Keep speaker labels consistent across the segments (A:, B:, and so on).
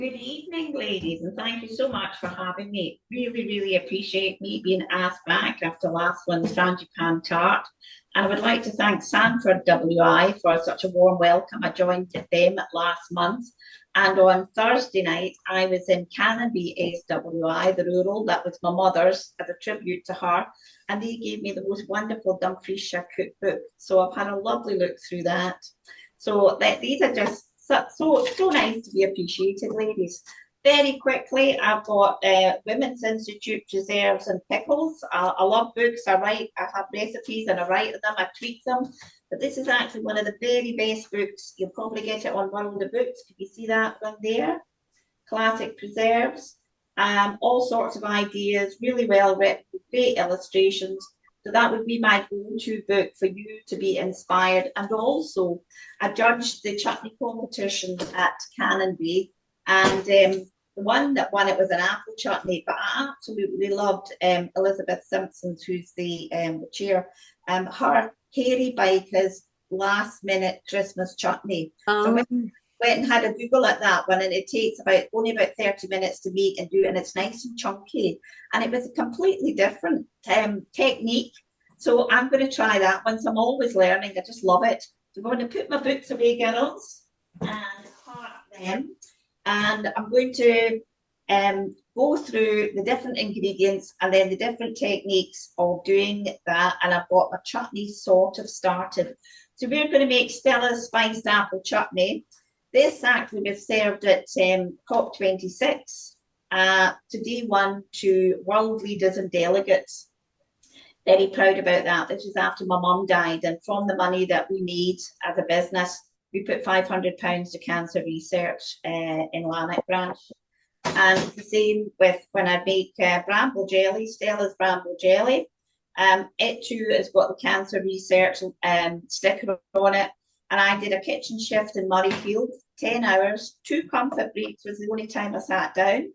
A: Good evening, ladies, and thank you so much for having me. Really appreciate me being asked back after last one's Frangipan tart. And I would like to thank Sanford WI for such a warm welcome. I joined them last month. And on Thursday night, I was in Canonby SWI, the rural, that was my mother's, as a tribute to her. And they gave me the most wonderful Dumfriesshire cookbook. So I've had a lovely look through that. So these are just so nice to be appreciated, ladies. Very quickly, I've got Women's Institute preserves and pickles. I love books. I have recipes and I write them. I tweak them. But this is actually one of the very best books. You'll probably get it on World of Books. Can you see that one there? Classic preserves. All sorts of ideas, really well written, great illustrations. So that would be my go-to book for you to be inspired. And also, I judged the chutney competition at Canonby, and the one that won it was an apple chutney. But I absolutely loved Elizabeth Simpson's, who's the chair. Her hairy biker's last-minute Christmas chutney. So I went and had a Google at that one, and it takes only about 30 minutes to make and do, and it's nice and chunky. And it was a completely different technique. So I'm going to try that once. I'm always learning. I just love it. So I'm going to put my books away, girls, and park them. And I'm going to go through the different ingredients and then the different techniques of doing that. And I've got my chutney sort of started. So we're going to make Stella's spiced apple chutney. This actually was served at COP26 to D1 to world leaders and delegates. Very proud about that. This was after my mum died, and from the money that we made as a business, we put £500 to cancer research in Lanark branch. And the same with when I make Bramble jelly, Stella's Bramble jelly. It too has got the cancer research sticker on it. And I did a kitchen shift in Murrayfield, 10 hours, 2 comfort breaks was the only time I sat down.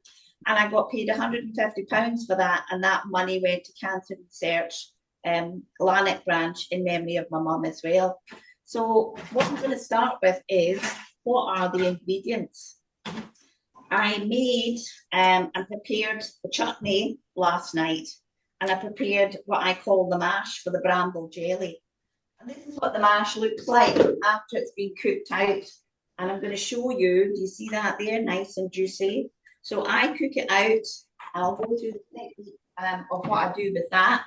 A: And I got paid £150 for that. And that money went to cancer research, Lanark branch, in memory of my mum as well. So what I'm going to start with is, what are the ingredients? I made and prepared the chutney last night. And I prepared what I call the mash for the Bramble jelly. And this is what the mash looks like after it's been cooked out. And I'm going to show you, do you see that there? Nice and juicy. So I cook it out. I'll go through the technique of what I do with that.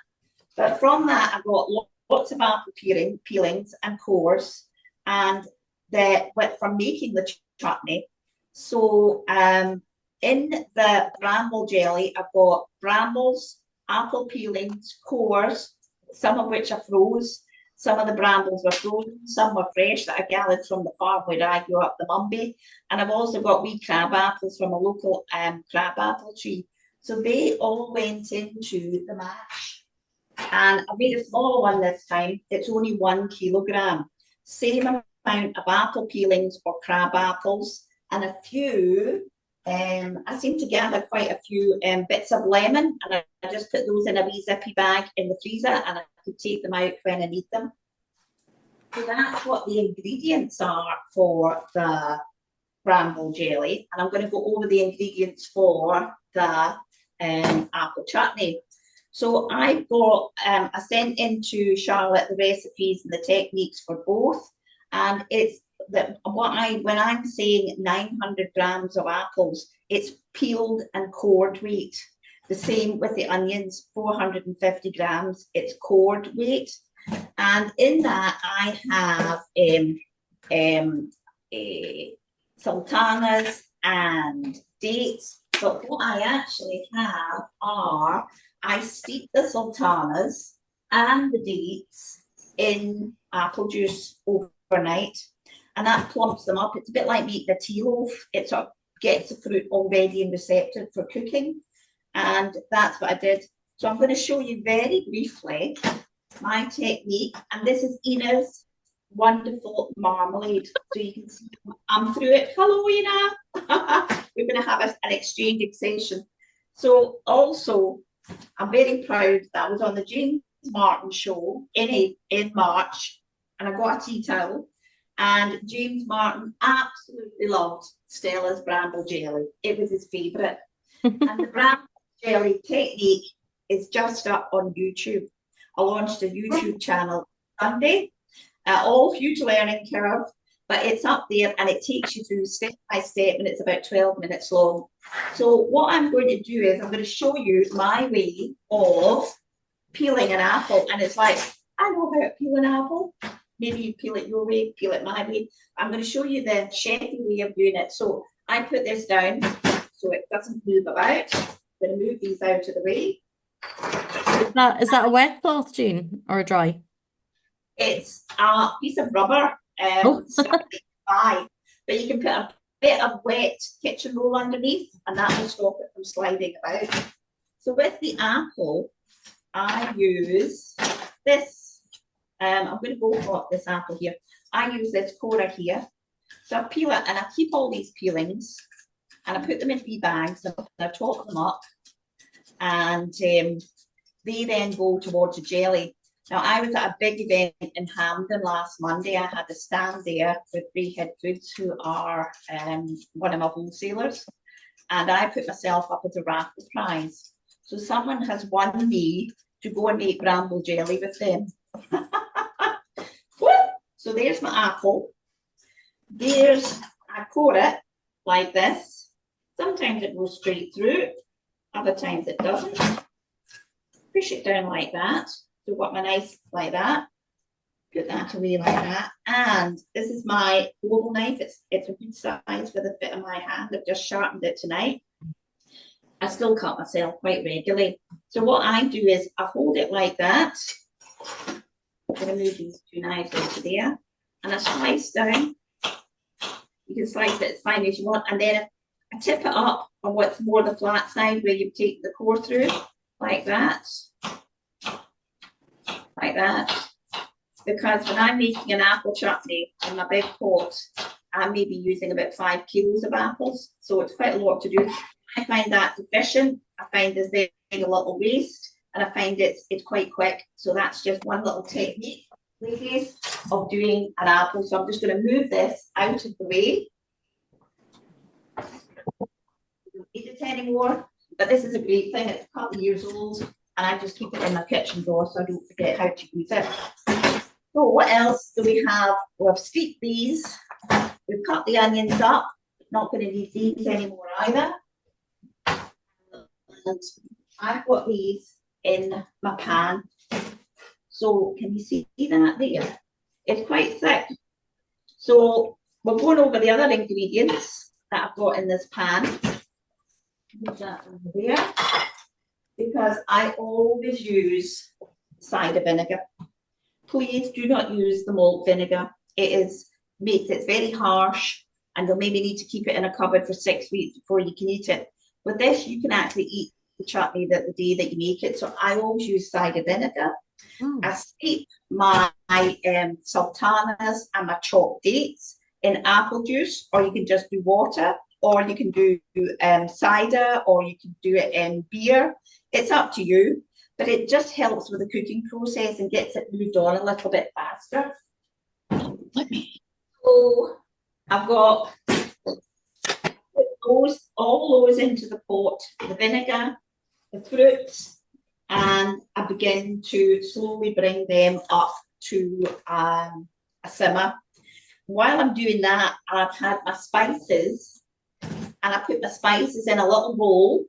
A: But from that, I've got lots of apple peelings and cores, and from making the chutney. So in the Bramble jelly, I've got brambles, apple peelings, cores, some of which are froze. Some of the brambles were frozen, some were fresh that I gathered from the farm where I grew up, the Mumby. And I've also got wee crab apples from a local crab apple tree. So they all went into the mash. And I made a smaller one this time. It's only 1 kilogram. Same amount of apple peelings or crab apples, and a few, I seem to gather quite a few bits of lemon, and I just put those in a wee zippy bag in the freezer, and I could take them out when I need them. So that's what the ingredients are for the Bramble jelly, and I'm going to go over the ingredients for the apple chutney. So I've got, I sent into Charlotte the recipes and the techniques for both, and it's when I'm saying 900 grams of apples, it's peeled and cored weight. The same with the onions, 450 grams, it's cored weight. And in that I have sultanas and dates. But what I actually have are, I steep the sultanas and the dates in apple juice overnight, and that plumps them up. It's a bit like making a tea loaf. It sort of gets the fruit already and receptive for cooking, and that's what I did. So I'm going to show you very briefly my technique, and this is Ina's wonderful marmalade. So you can see I'm through it. Hello, Ina. We're going to have an exchange session. So also, I'm very proud that I was on the James Martin show in March, and I got a tea towel. And James Martin absolutely loved Stella's Bramble jelly. It was his favourite. And the Bramble jelly technique is just up on YouTube. I launched a YouTube channel Sunday, all huge learning curve, but it's up there and it takes you through step by step and it's about 12 minutes long. So what I'm going to do is I'm going to show you my way of peeling an apple. And it's like, I know how to peel an apple. Maybe you peel it your way, peel it my way. I'm going to show you the chefy way of doing it. So I put this down so it doesn't move about. I'm going to move these out of the way.
B: Is that a wet cloth, Jean, or a dry?
A: It's a piece of rubber,
B: Oh.
A: but you can put a bit of wet kitchen roll underneath and that will stop it from sliding about. So with the apple, I use this. I'm going to go for this apple here. I use this corer here. So I peel it and I keep all these peelings and I put them in wee bags and I top them up and they then go towards the jelly. Now, I was at a big event in Hampden last Monday. I had a stand there with Three Head Foods, who are one of my wholesalers, and I put myself up as a raffle prize. So someone has won me to go and make bramble jelly with them. So there's my apple. I core it like this. Sometimes it goes straight through, other times it doesn't. Push it down like that. So I've got my knife like that. Put that away like that. And this is my oval knife. It's a good size for the fit of my hand. I've just sharpened it tonight. I still cut myself quite regularly. So what I do is I hold it like that. I'm going to move these two knives into there. And I slice down. You can slice it as fine as you want. And then I tip it up on what's more the flat side where you take the core through. Like that. Like that. Because when I'm making an apple chutney in my big pot, I may be using about 5 kilos of apples. So it's quite a lot to do. I find that efficient. I find there's very little waste. And I find it's quite quick. So that's just one little technique, ladies, of doing an apple. So I'm just going to move this out of the way. I don't need it anymore. But this is a great thing. It's a couple of years old. And I just keep it in my kitchen drawer so I don't forget how to use it. So what else do we have? We've steeped these. We've cut the onions up. Not going to need these anymore either. And I've got these in my pan. So can you see that there? It's quite thick. So we're going over the other ingredients that I've got in this pan. Put that over there. Because I always use cider vinegar. Please do not use the malt vinegar. It's very harsh and you'll maybe need to keep it in a cupboard for 6 weeks before you can eat it. With this, you can actually eat the chutney the day that you make it. So I always use cider vinegar. I steep my sultanas and my chopped dates in apple juice, or you can just do water, or you can do cider, or you can do it in beer. It's up to you, but it just helps with the cooking process and gets it moved on a little bit faster. So I've got all those into the pot, the vinegar, the fruits, and I begin to slowly bring them up to a simmer. While I'm doing that, I've had my spices, and I put my spices in a little bowl.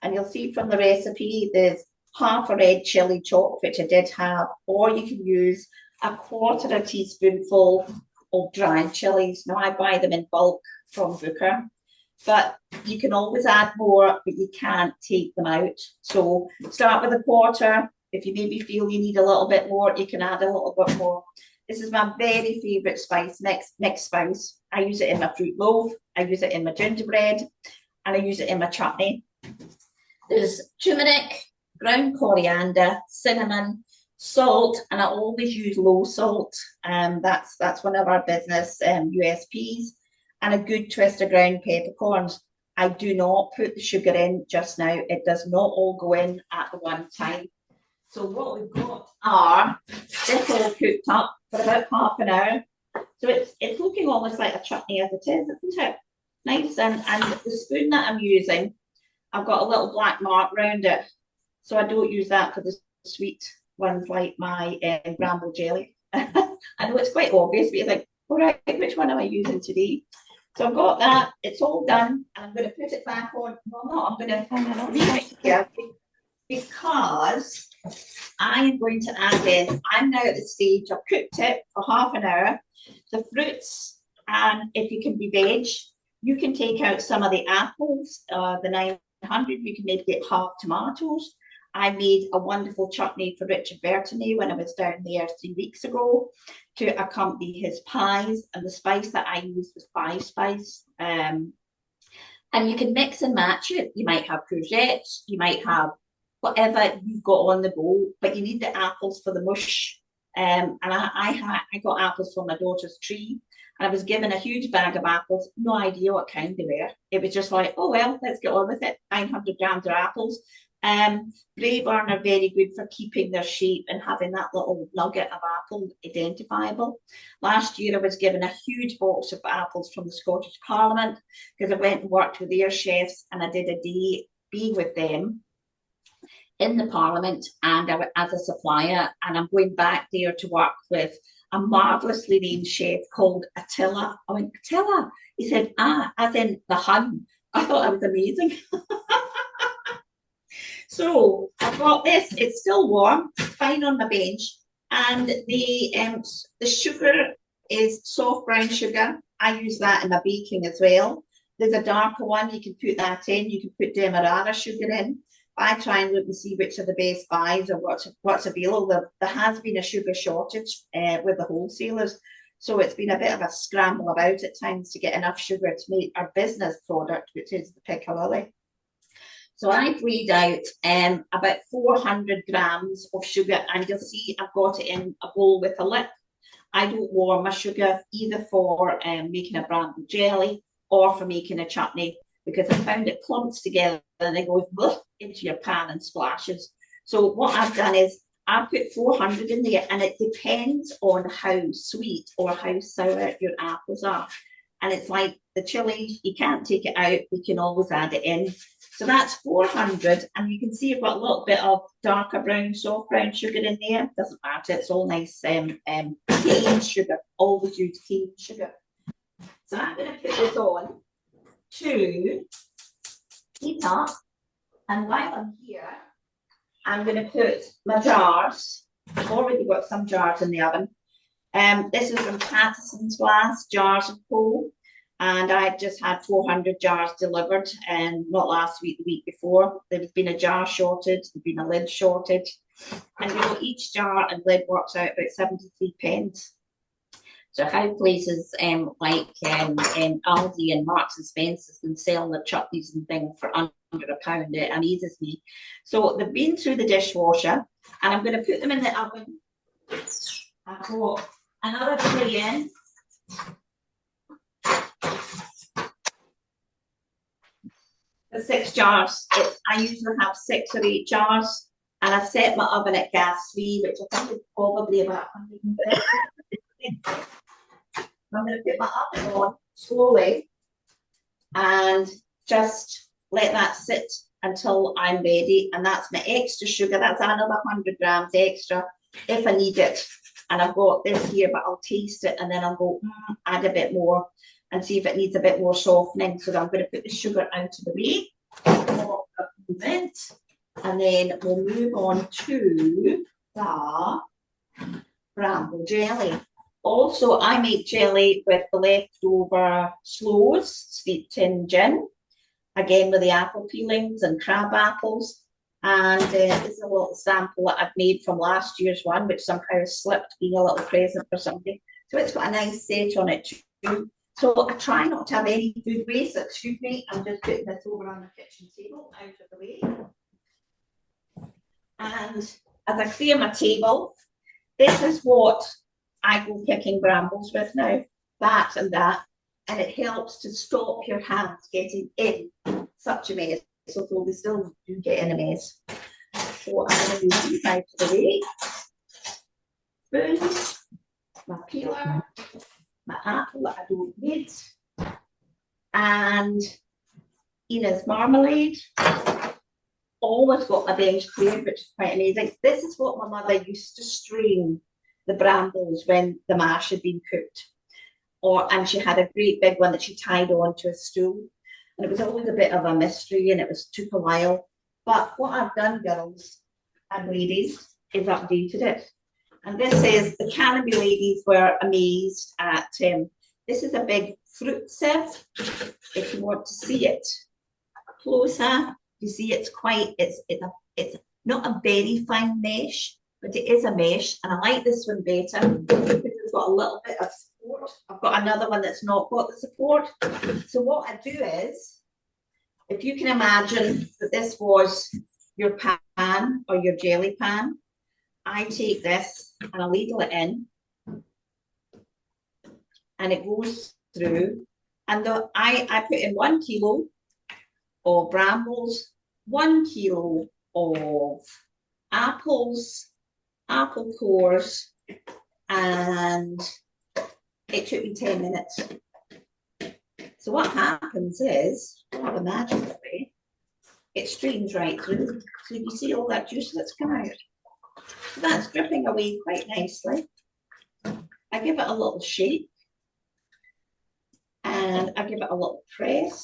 A: And you'll see from the recipe, there's half a red chili chopped, which I did have, or you can use a quarter a teaspoonful of dried chilies. Now I buy them in bulk from Booker, but you can always add more, but you can't take them out. So start with a quarter. If you maybe feel you need a little bit more, you can add a little bit more. This is my very favourite spice, mixed spice. I use it in my fruit loaf, I use it in my gingerbread, and I use it in my chutney. There's turmeric, ground coriander, cinnamon, salt, and I always use low salt. That's one of our business USPs, and a good twist of ground peppercorns. I do not put the sugar in just now. It does not all go in at the one time. So what we've got are this all cooked up for about half an hour. So it's looking almost like a chutney as it is, isn't it? Nice, and the spoon that I'm using, I've got a little black mark around it, so I don't use that for the sweet ones like my Bramble jelly. I know it's quite obvious, but you're like, all right, which one am I using today? So I've got that, it's all done, and I'm going to put it back on. Well, no, I'm going to leave it here because I am going to add in, I'm now at the stage, I've cooked it for half an hour, the fruits, and if you can be veg, you can take out some of the apples, the 900, you can maybe get half tomatoes. I made a wonderful chutney for Richard Bertone when I was down there 3 weeks ago to accompany his pies, and the spice that I used was 5-spice. And you can mix and match it. You might have courgettes, you might have whatever you've got on the go, but you need the apples for the mush. And I got apples from my daughter's tree, and I was given a huge bag of apples, no idea what kind they were. It was just like, oh well, let's get on with it. 900 grams of apples. Greyburn are very good for keeping their shape and having that little nugget of apple identifiable. Last year, I was given a huge box of apples from the Scottish Parliament because I went and worked with their chefs, and I did a day being with them in the Parliament and as a supplier. And I'm going back there to work with a marvellously named chef called Attila. I went, Attila? He said, as in the Hun. I thought that was amazing. So I've got this, it's still warm, it's fine on my bench. And the sugar is soft brown sugar. I use that in my baking as well. There's a darker one, you can put that in, you can put Demerara sugar in. I try and look and see which are the best buys or what's available. There has been a sugar shortage with the wholesalers. So it's been a bit of a scramble about at times to get enough sugar to make our business product, which is the piccalilli. So I've weighed out about 400 grams of sugar, and you'll see I've got it in a bowl with a lip. I don't warm my sugar either for making a bramble jelly or for making a chutney, because I found it clumps together and it goes into your pan and splashes. So what I've done is I've put 400 in there, and it depends on how sweet or how sour your apples are. And it's like the chili, you can't take it out, you can always add it in. So that's 400, and you can see I've got a little bit of darker brown, soft brown sugar in there. Doesn't matter, it's all nice cane sugar. Always use cane sugar. So I'm going to put this on to heat up, and while I'm here, I'm going to put my jars. I've already got some jars in the oven. This is from Patterson's Glass Jars and Co. And I just had 400 jars delivered, and not last week, the week before. There's been a jar shortage, there's been a lid shortage. And you know, each jar and lid works out about 73 pence. So how places like Aldi and Marks and Spencer's can sell their chutneys and things for under £1, it amazes me. So they've been through the dishwasher, and I'm going to put them in the oven. I've got another tray in. The 6 jars. I usually have 6 or 8 jars, and I set my oven at gas 3, which I think is probably about 150. I'm going to put my oven on slowly and just let that sit until I'm ready. And that's my extra sugar. That's another 100 grams extra if I need it. And I've got this here, but I'll taste it and then I'll go add a bit more and see if it needs a bit more softening. So I'm going to put the sugar out of the way for a moment, and then we'll move on to the bramble jelly. Also, I make jelly with the leftover sloes steeped in gin, again with the apple peelings and crab apples. And this is a little sample that I've made from last year's one, which somehow slipped, being a little present for somebody. So it's got a nice set on it too. So I try not to have any food waste. Excuse me, I'm just putting this over on the kitchen table out of the way. And as I clear my table, this is what I go picking brambles with now, that and that. And it helps to stop your hands getting in such a mess, although they still do get in a mess. So I'm going to move these out of the way. Spoons, my peeler, my apple that I don't need, and Ina's marmalade. Always got my bench cleared, which is quite amazing. This is what my mother used to strain the brambles when the mash had been cooked. And she had a great big one that she tied onto a stool. And it was always a bit of a mystery and took a while. But what I've done, girls and ladies, is updated it. And this is, the Canopy ladies were amazed at, this is a big fruit sieve, if you want to see it closer. You see, it's not a very fine mesh, but it is a mesh, and I like this one better because it's got a little bit of support. I've got another one that's not got the support. So what I do is, if you can imagine that this was your pan or your jelly pan, I take this and I ladle it in, and it goes through, and I put in 1 kilo of brambles, 1 kilo of apples, apple cores, and it took me 10 minutes. So what happens is, I've imagined it, it streams right through. So you see all that juice that's come out. So that's dripping away quite nicely. I give it a little shake, and I give it a little press.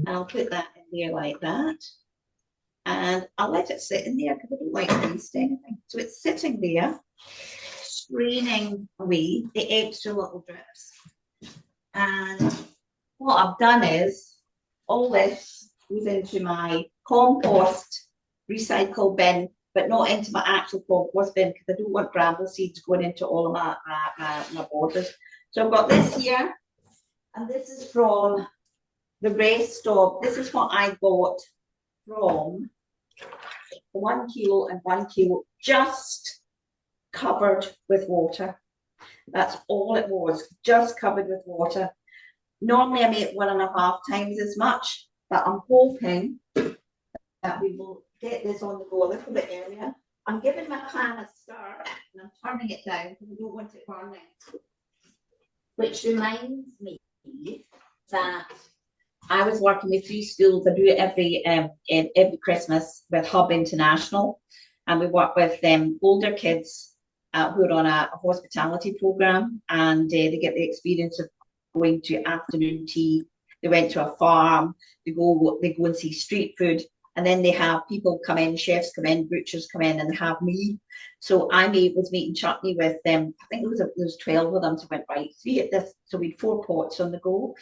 A: I'll put that in there like that, and I'll let it sit in there because I don't like to waste anything. So it's sitting there, straining away the extra little drips. And what I've done is, all this goes into my compost recycle bin, but not into my actual compost bin because I don't want bramble seeds going into all of my borders. So I've got this here, and this is from the rest of, this is what I got from 1 kilo and 1 kilo, just covered with water. That's all it was, just covered with water. Normally I make 1.5 times as much, but I'm hoping that we will get this on the go a little bit earlier. I'm giving my pan a start, and I'm turning it down because I don't want it burning. Which reminds me that I was working with 3 schools. I do it every Christmas with Hub International, and we work with older kids who are on a hospitality program, and they get the experience of going to afternoon tea. They went to a farm. They go and see street food, and then they have people come in, chefs come in, butchers come in, and they have me. So I was making chutney with them. I think there was 12 of them. So I went, right, 3 at this. So we had 4 pots on the go.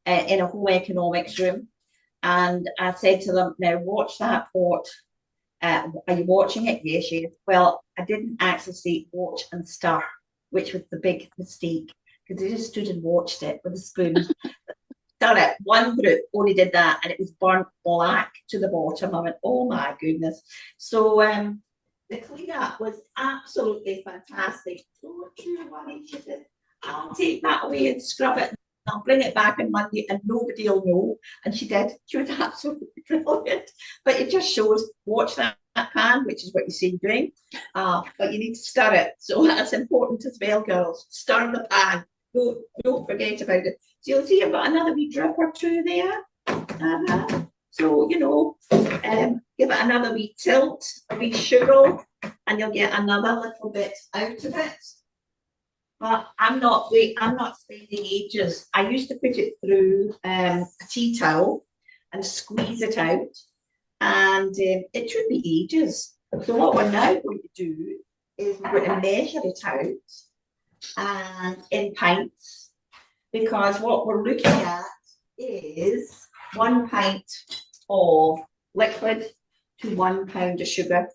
A: In a home economics room, and I said to them, now watch that pot. Are you watching it? Yes, yes. Well, I didn't actually say watch and stir, which was the big mistake, because they just stood and watched it with a spoon. Stir it. One group only did that, and it was burnt black to the bottom. I went, oh my goodness. So the cleanup was absolutely fantastic. Don't you worry, she said, I'll take that away and scrub it. I'll bring it back on Monday and nobody will know. And she did. She was absolutely brilliant. But it just shows, watch that pan, which is what you see doing. But you need to stir it. So that's important as well, girls. Stir the pan. Don't forget about it. So you'll see I've got another wee drip or 2 there. So, give it another wee tilt, a wee sugar, and you'll get another little bit out of it. But I'm not spending ages. I used to put it through a tea towel and squeeze it out, and it took me ages. So what we're now going to do is we're going to measure it out and in pints, because what we're looking at is 1 pint of liquid to 1 pound of sugar.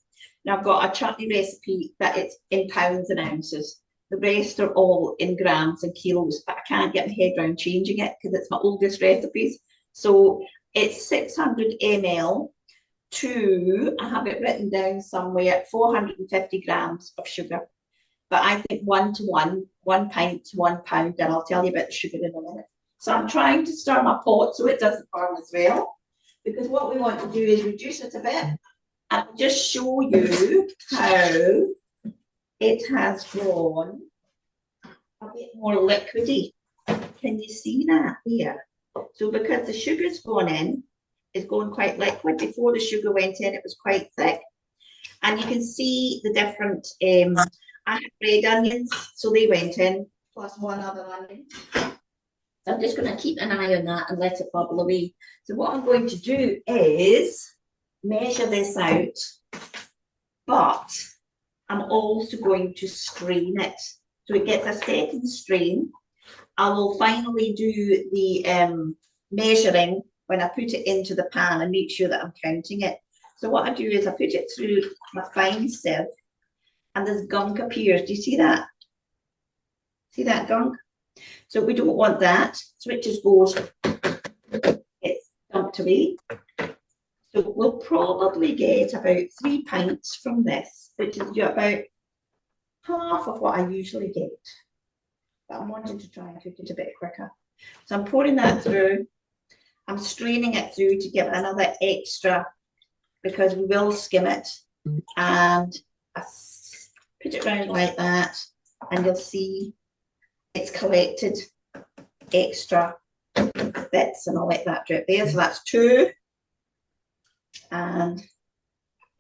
A: Now I've got a chutney recipe that it's in pounds and ounces. The rest are all in grams and kilos, but I can't get my head around changing it because it's my oldest recipes. So it's 600 ml to, I have it written down somewhere, 450 grams of sugar. But I think 1 to 1, 1 pint to 1 pound, and I'll tell you about the sugar in a minute. So I'm trying to stir my pot so it doesn't burn as well, because what we want to do is reduce it a bit and just show you how it has grown a bit more liquidy. Can you see that there? So because the sugar's gone in, it's going quite liquid. Before the sugar went in, it was quite thick. And you can see the different, I had red onions, so they went in, plus one other onion. So I'm just going to keep an eye on that and let it bubble away. So what I'm going to do is measure this out, but I'm also going to strain it. So it gets a second strain. I will finally do the measuring when I put it into the pan and make sure that I'm counting it. So what I do is I put it through my fine sieve and this gunk appears. Do you see that? See that gunk? So we don't want that. So it just goes, it's dumped away. So we'll probably get about 3 pints from this, which is about half of what I usually get. But I'm wanting to try and cook it a bit quicker. So I'm pouring that through. I'm straining it through to give another extra, because we will skim it. And I put it around like that, and you'll see it's collected extra bits, and I'll let that drip there. So that's 2. And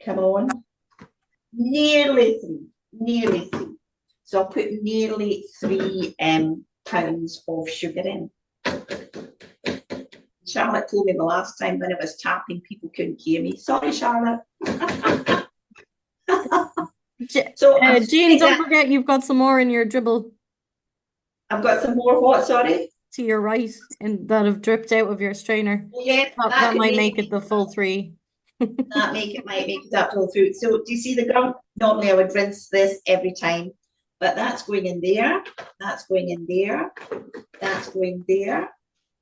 A: come on, nearly 3. So I'll put nearly 3 pounds of sugar in. Charlotte told me the last time when I was tapping, people couldn't hear me. Sorry, Charlotte.
B: So, Jean, don't forget you've got some more in your dribble.
A: I've got some more what, sorry?
B: To your right, and that have dripped out of your strainer.
A: Yeah,
B: that might make it the full 3.
A: That might make it up all through. So do you see the gunk? Normally I would rinse this every time, but that's going in there. That's going in there. That's going there.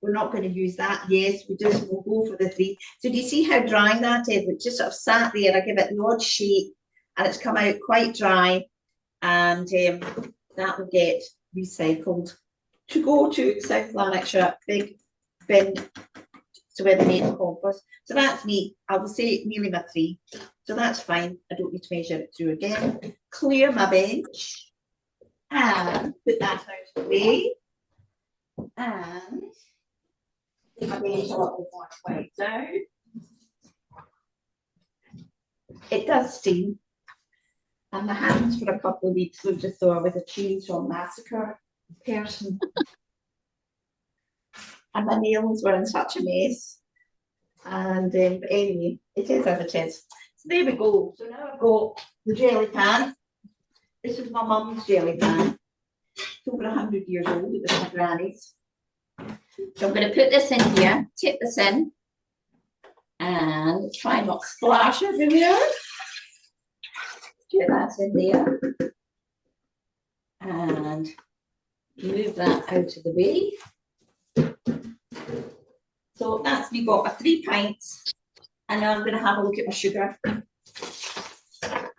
A: We're not going to use that. Yes, we'll go for the 3. So do you see how dry that is? It just sort of sat there. I give it the odd shake, and it's come out quite dry, and that will get recycled to go to South Lanarkshire, big bin, so where they make the compost. So that's me. I will say nearly my 3. So that's fine. I don't need to measure it through again. Clear my bench and put that out of the way. And my bench a little more quiet down. It does steam. And my hands for a couple of weeks looked as though I was a chainsaw massacre person. And my nails were in such a mess. And anyway, it is as it is. So there we go. So now I've got the jelly pan. This is my mum's jelly pan. It's over 100 years old. It was my granny's. So I'm going to put this in here, tip this in, and try not to splash everywhere. Get that in there. And move that out of the way. So that's me got my 3 pints, and now I'm going to have a look at my sugar. I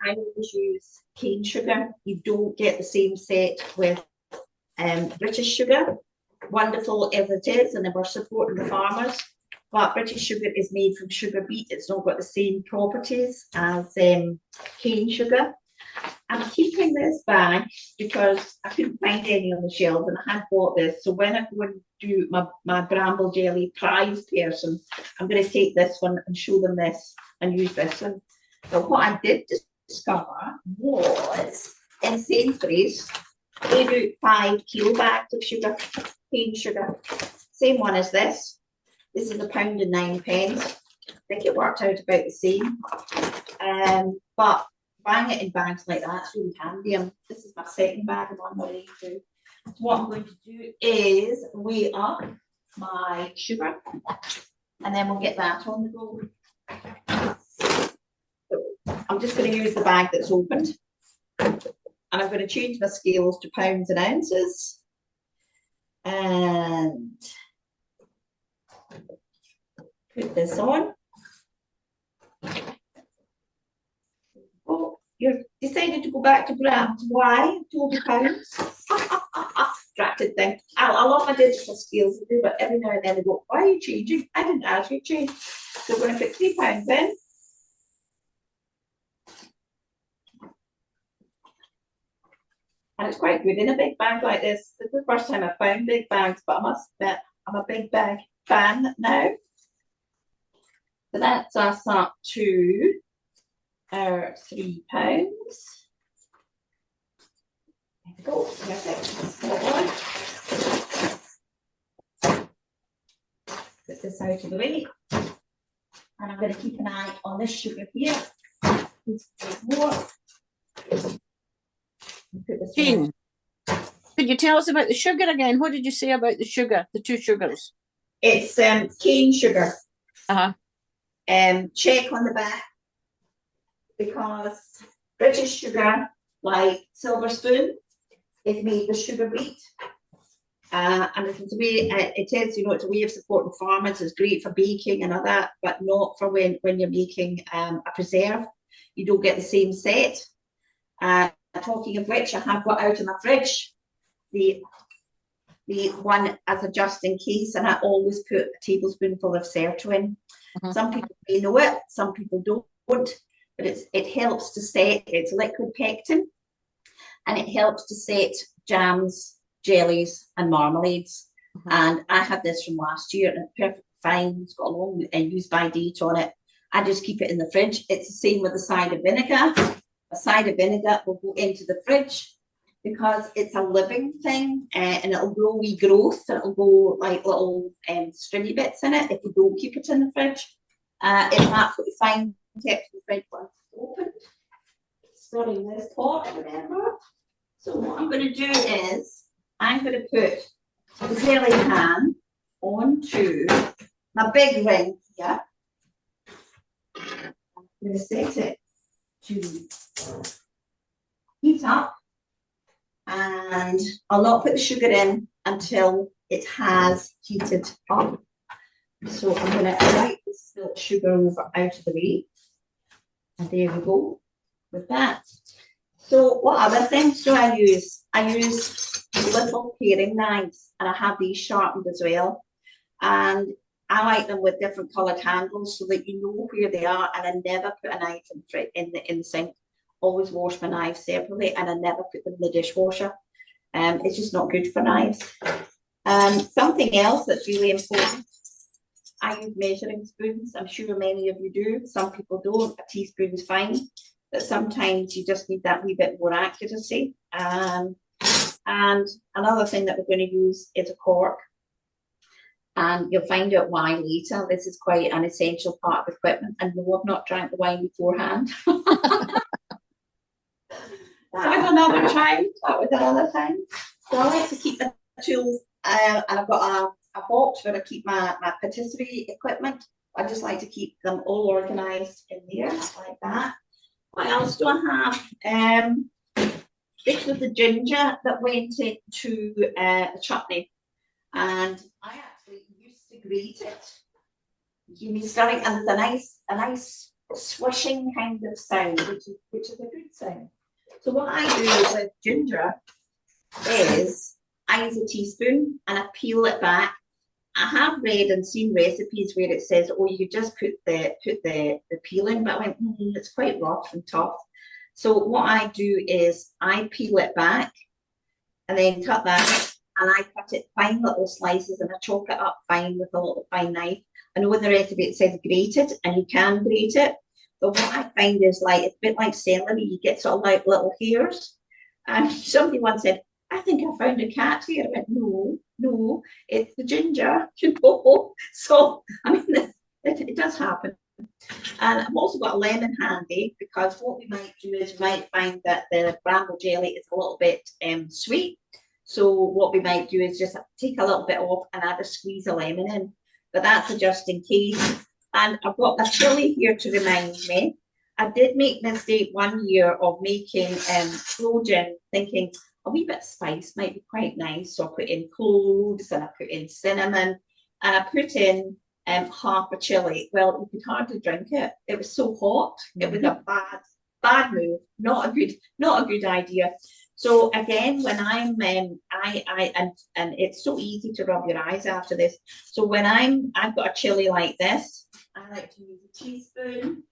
A: always use cane sugar. You don't get the same set with British sugar. Wonderful as it is, and we're supporting the farmers. But British sugar is made from sugar beet. It's not got the same properties as cane sugar. I'm keeping this bag because I couldn't find any on the shelves, and I had bought this. So when I go and do my Bramble jelly prize person, I'm going to take this one and show them this and use this one. But what I did discover was in Sainsbury's, they do 5 kilo bags of sugar, cane sugar. Same one as this. This is £1.09. I think it worked out about the same. But buying it in bags like that's really handy. And this is my second bag I'm on my way to. So what I'm going to do is weigh up my sugar, and then we'll get that on the go. So I'm just going to use the bag that's opened, and I'm going to change my scales to pounds and ounces, and put this on. Oh, you're decided to go back to grams. Why? I told you pounds. Distracted thing. I love my digital skills, but every now and then they go, why are you changing? I didn't ask you to change. So we're going to put 3 pounds in. And it's quite good in a big bag like this. This is the first time I found big bags, but I must admit, I'm a big bag fan now. So that's us up to our £3. There we go, perfect. Put this out of the way. And I'm going to keep an eye on this sugar here. More.
B: Jean, could you tell us about the sugar again? What did you say about the sugar, the 2 sugars?
A: It's cane sugar.
B: Uh-huh.
A: Check on the back, because British sugar, like silver spoon, is made with sugar beet. And it's a way, it is, it's a way of supporting farmers. It's great for baking and all that, but not for when you're making a preserve. You don't get the same set. Talking of which, I have got out in my fridge the one as a just in case, and I always put a tablespoonful of Serto in. Some people may know it, some people don't, but it helps to set, it's liquid pectin, and it helps to set jams, jellies, and marmalades. And I had this from last year, and it's perfect fine. It's got a long use by date on it. I just keep it in the fridge. It's the same with the cider vinegar. A cider vinegar will go into the fridge because it's a living thing, and it'll grow wee growth. It'll go like little stringy bits in it if you don't keep it in the fridge. It's absolutely fine kept in the fridge once it's opened. Storing this pot, remember. So what I'm going to do is I'm going to put the jelly pan onto my big ring here. I'm going to set it to heat up, and I'll not put the sugar in until it has heated up. So I'm going to wipe the spilt sugar over out of the way, and there we go with that. So what other things do I use? I use little paring knives, and I have these sharpened as well, and I like them with different coloured handles so that you know where they are. And I never put a knife in the sink. Always wash my knives separately, and I never put them in the dishwasher. It's just not good for knives. Something else that's really important, I use measuring spoons. I'm sure many of you do. Some people don't. A teaspoon is fine, but sometimes you just need that wee bit more accuracy. And another thing that we're going to use is a cork. And you'll find out why later. This is quite an essential part of equipment. And no, I've not drank the wine beforehand. That was another time. So I like to keep the tools, and I've got a box where I keep my patisserie equipment. I just like to keep them all organised in there, like that. What else do I have? This was the ginger that went into the chutney. And I actually used to grate it. You mean starting, and there's a nice swishing kind of sound, which is a good sound. So what I do with ginger is I use a teaspoon and I peel it back. I have read and seen recipes where it says, oh, you just put the peeling, but I went, it's quite rough and tough. So what I do is I peel it back and then cut that, and I cut it fine little slices, and I chop it up fine with a little fine knife. I know in the recipe it says grated, and you can grate it, but what I find is like it's a bit like celery. You get sort of like little hairs. And somebody once said, I think I found a cat here. I went, no, it's the ginger, So, I mean, it does happen. And I've also got a lemon handy, because what we might do is we might find that the bramble jelly is a little bit sweet. So what we might do is just take a little bit off and add a squeeze of lemon in. But that's a just in case. And I've got a chilli here to remind me. I did make the mistake one year of making Trojan, thinking a wee bit of spice might be quite nice. So I put in cloves and I put in cinnamon and I put in half a chilli. Well, you could hardly drink it. It was so hot. It was a bad move. Not a good idea. So again, when I'm and it's so easy to rub your eyes after this. So when I've got a chilli like this, I like to use a teaspoon,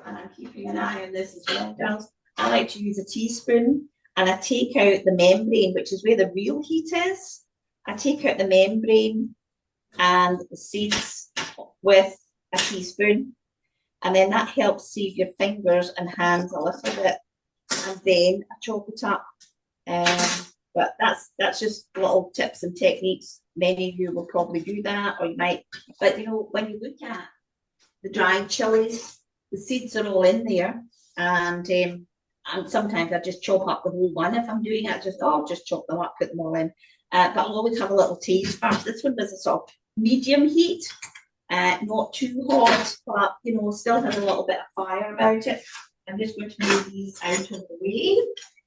A: and I'm keeping an eye on this as well, girls. I like to use a teaspoon, and I take out the membrane, which is where the real heat is. I take out the membrane and the seeds with a teaspoon, and then that helps save your fingers and hands a little bit, and then I chop it up. But that's just little tips and techniques. Many of you will probably do that, or you might. But you know, when you look at the dried chilies, the seeds are all in there, and sometimes I just chop up the whole one. If I'm doing it, I'll just chop them up, put them all in. But I'll always have a little taste first. This one was a sort of medium heat, not too hot, but you know, still has a little bit of fire about it. I'm just going to move these out of the way.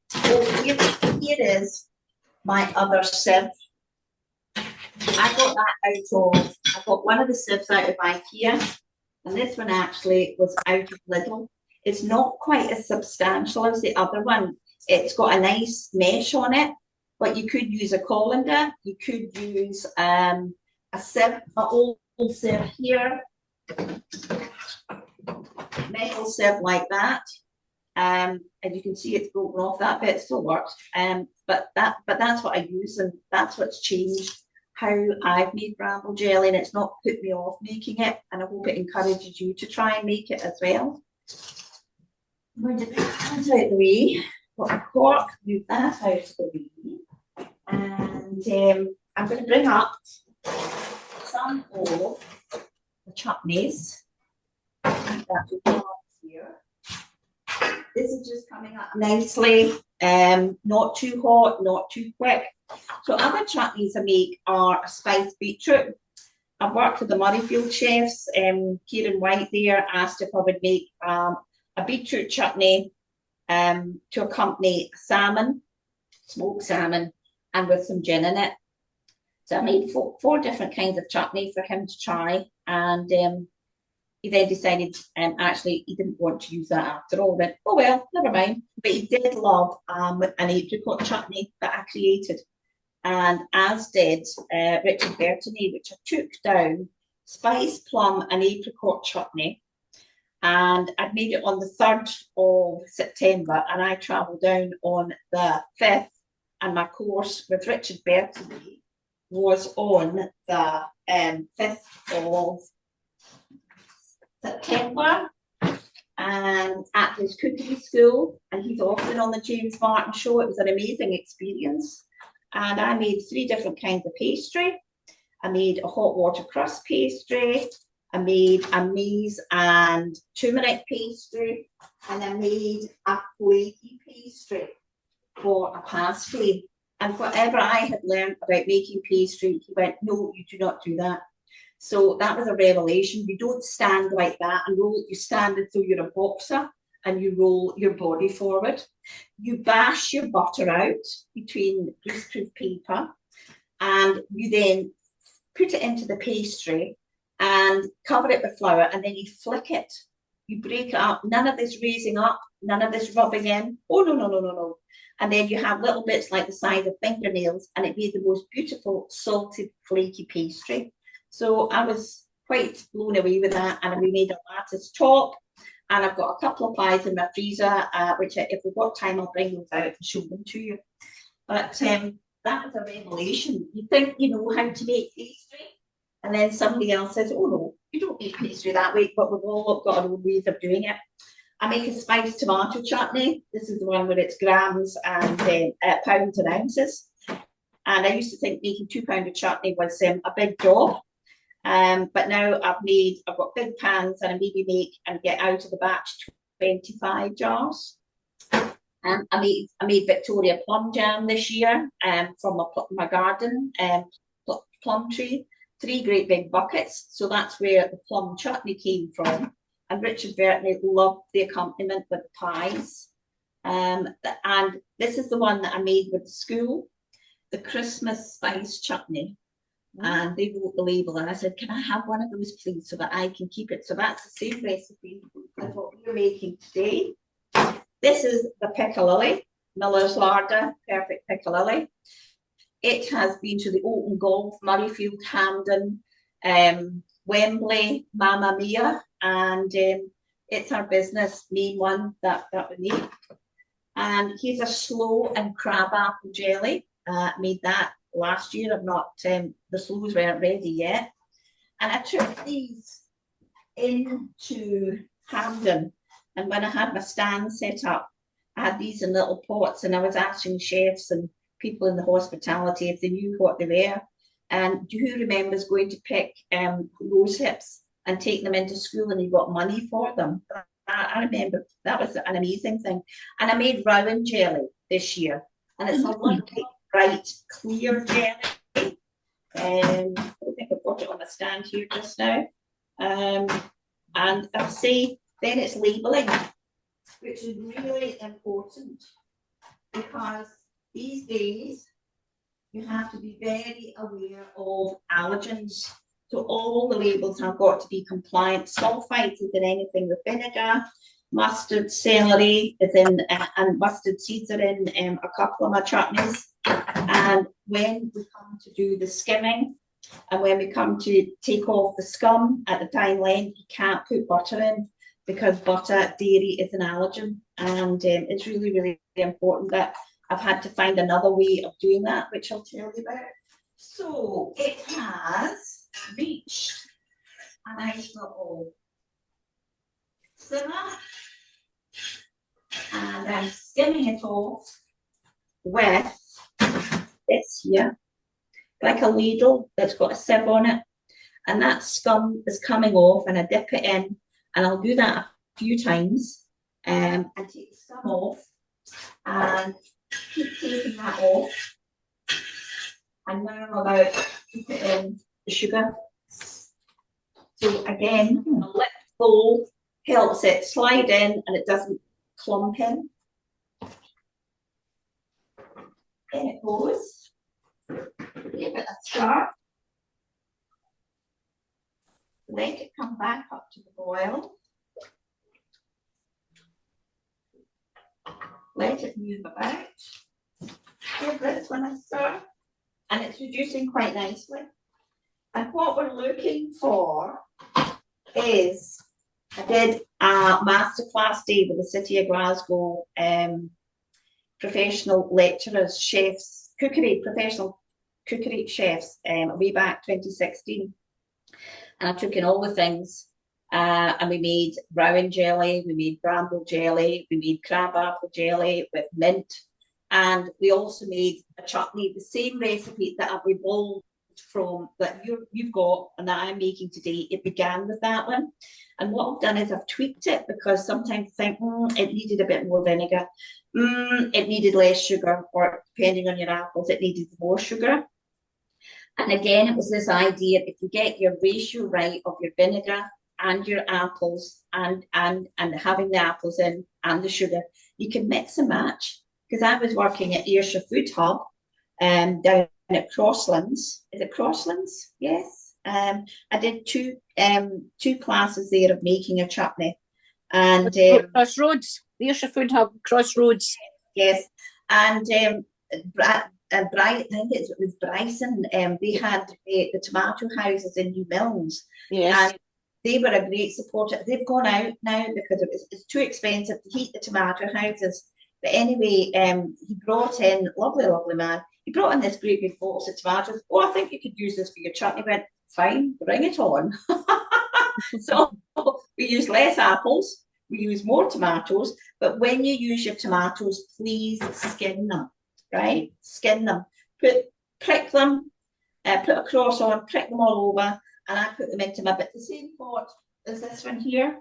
A: So here is my other sieve. I got one of the sieves out of IKEA, and this one actually was out of Lidl. It's not quite as substantial as the other one. It's got a nice mesh on it, but you could use a colander. You could use a sieve, an old sieve here, metal sieve like that. And you can see it's broken off. That bit still works. But that's what I use, and that's what's changed how I've made bramble jelly, and it's not put me off making it, and I hope it encourages you to try and make it as well. I'm going to put that out of the way. Got a cork, move that out of the way, and I'm going to bring up some of the chutneys. Here. This is just coming up nicely, not too hot, not too quick. So other chutneys I make are a spiced beetroot. I've worked with the Murrayfield chefs. Kieran White there asked if I would make a beetroot chutney to accompany salmon, smoked salmon, and with some gin in it. So I made four different kinds of chutney for him to try, and he then decided actually he didn't want to use that after all. Went, oh well, never mind. But he did love an apricot chutney that I created, and as did Richard Bertini, which I took down, spice, plum and apricot chutney. And I made it on the 3rd of September, and I travelled down on the 5th, and my course with Richard Bertini was on the 5th of September, and at his cookery school, and he's often on the James Martin show. It was an amazing experience, and I made 3 different kinds of pastry. I made a hot water crust pastry, I made a maize and turmeric pastry, and I made a flaky pastry for a pastry. And whatever I had learned about making pastry, he went, no, you do not do that. So that was a revelation. You don't stand like that and roll. You stand as though you're a boxer and you roll your body forward. You bash your butter out between greaseproof paper, and you then put it into the pastry and cover it with flour, and then you flick it. You break it up. None of this raising up, none of this rubbing in. Oh, no, no, no, no, no. And then you have little bits like the size of fingernails, and it made the most beautiful salted flaky pastry. So I was quite blown away with that, and we made a lattice top, and I've got a couple of pies in my freezer, which if we've got time, I'll bring those out and show them to you. But that was a revelation. You think you know how to make pastry, and then somebody else says, oh no, you don't make pastry that way, but we've all got our own ways of doing it. I make a spiced tomato chutney. This is the one where it's grams and pounds and ounces. And I used to think making 2 pound of chutney was a big job. But now I've got big pans, and I maybe make and get out of the batch 25 jars. I made Victoria plum jam this year from my garden plum tree, 3 great big buckets. So that's where the plum chutney came from. And Richard Bertini loved the accompaniment with the pies. And this is the one that I made with the school, the Christmas spice chutney. And they wrote the label, and I said, can I have one of those please, so that I can keep it? So that's the same recipe as what we're making today. This is the piccalilli, Miller's Larder, perfect piccalilli. It has been to the Open Golf, Murrayfield, Hampden, Wembley, Mamma Mia, and it's our business main one that we make. And here's a sloe and crabapple jelly. Made that last year. I've not, the sloes weren't ready yet. And I took these into Camden. And when I had my stand set up, I had these in little pots, and I was asking chefs and people in the hospitality if they knew what they were. And who remembers going to pick rose hips and take them into school and you got money for them? I remember that was an amazing thing. And I made rowan jelly this year, and it's a lovely, bright, clear jelly. I think I've got it on the stand here just now. And I'll say then it's labeling, which is really important, because these days you have to be very aware of allergens. So all the labels have got to be compliant. Sulfites is in anything with vinegar. Mustard, celery is in, and mustard seeds are in a couple of my chutneys. And when we come to do the skimming, and when we come to take off the scum at the time length, you can't put butter in, because butter, dairy is an allergen. And it's really, really important that I've had to find another way of doing that, which I'll tell you about. So it has reached a nice little simmer, and I'm skimming it off with this here, like a ladle that's got a sieve on it, and that scum is coming off, and I dip it in, and I'll do that a few times, and take the scum off, and keep taking that off. And now I'm about to put in the sugar. So again, a lip bowl helps it slide in and it doesn't clump in. In it goes. Give it a start. Let it come back up to the boil. Let it move about. Give this one a stir. And it's reducing quite nicely. And what we're looking for is, I did a masterclass day with the City of Glasgow professional lecturers, chefs, professional cookery chefs way back 2016. And I took in all the things, and we made rowan jelly, we made bramble jelly, we made crabapple jelly with mint, and we also made a chutney, the same recipe that I've evolved from, that you've got and that I'm making today. It began with that one. And what I've done is I've tweaked it, because sometimes I think it needed a bit more vinegar, it needed less sugar, or depending on your apples, it needed more sugar. And again, it was this idea, if you get your ratio right of your vinegar and your apples, and having the apples in and the sugar, you can mix and match. Because I was working at Ayrshire Food Hub down at Crosslands. Is it Crosslands? Yes. I did two classes there of making a chutney. And
B: Crossroads, the Ayrshire Food Hub, Crossroads.
A: Yes. And I think it was Bryson. They had the tomato houses in New Mills.
B: Yes.
A: And they were a great supporter. They've gone out now because it's too expensive to heat the tomato houses. But anyway, he brought in, lovely, lovely man, he brought in this great big box of tomatoes. Oh, I think you could use this for your chutney. I went, fine, bring it on. So we use less apples, we use more tomatoes, but when you use your tomatoes, please skin them, right? Skin them. Prick them, put a cross on, prick them all over, and I put them into my, but the same pot as this one here.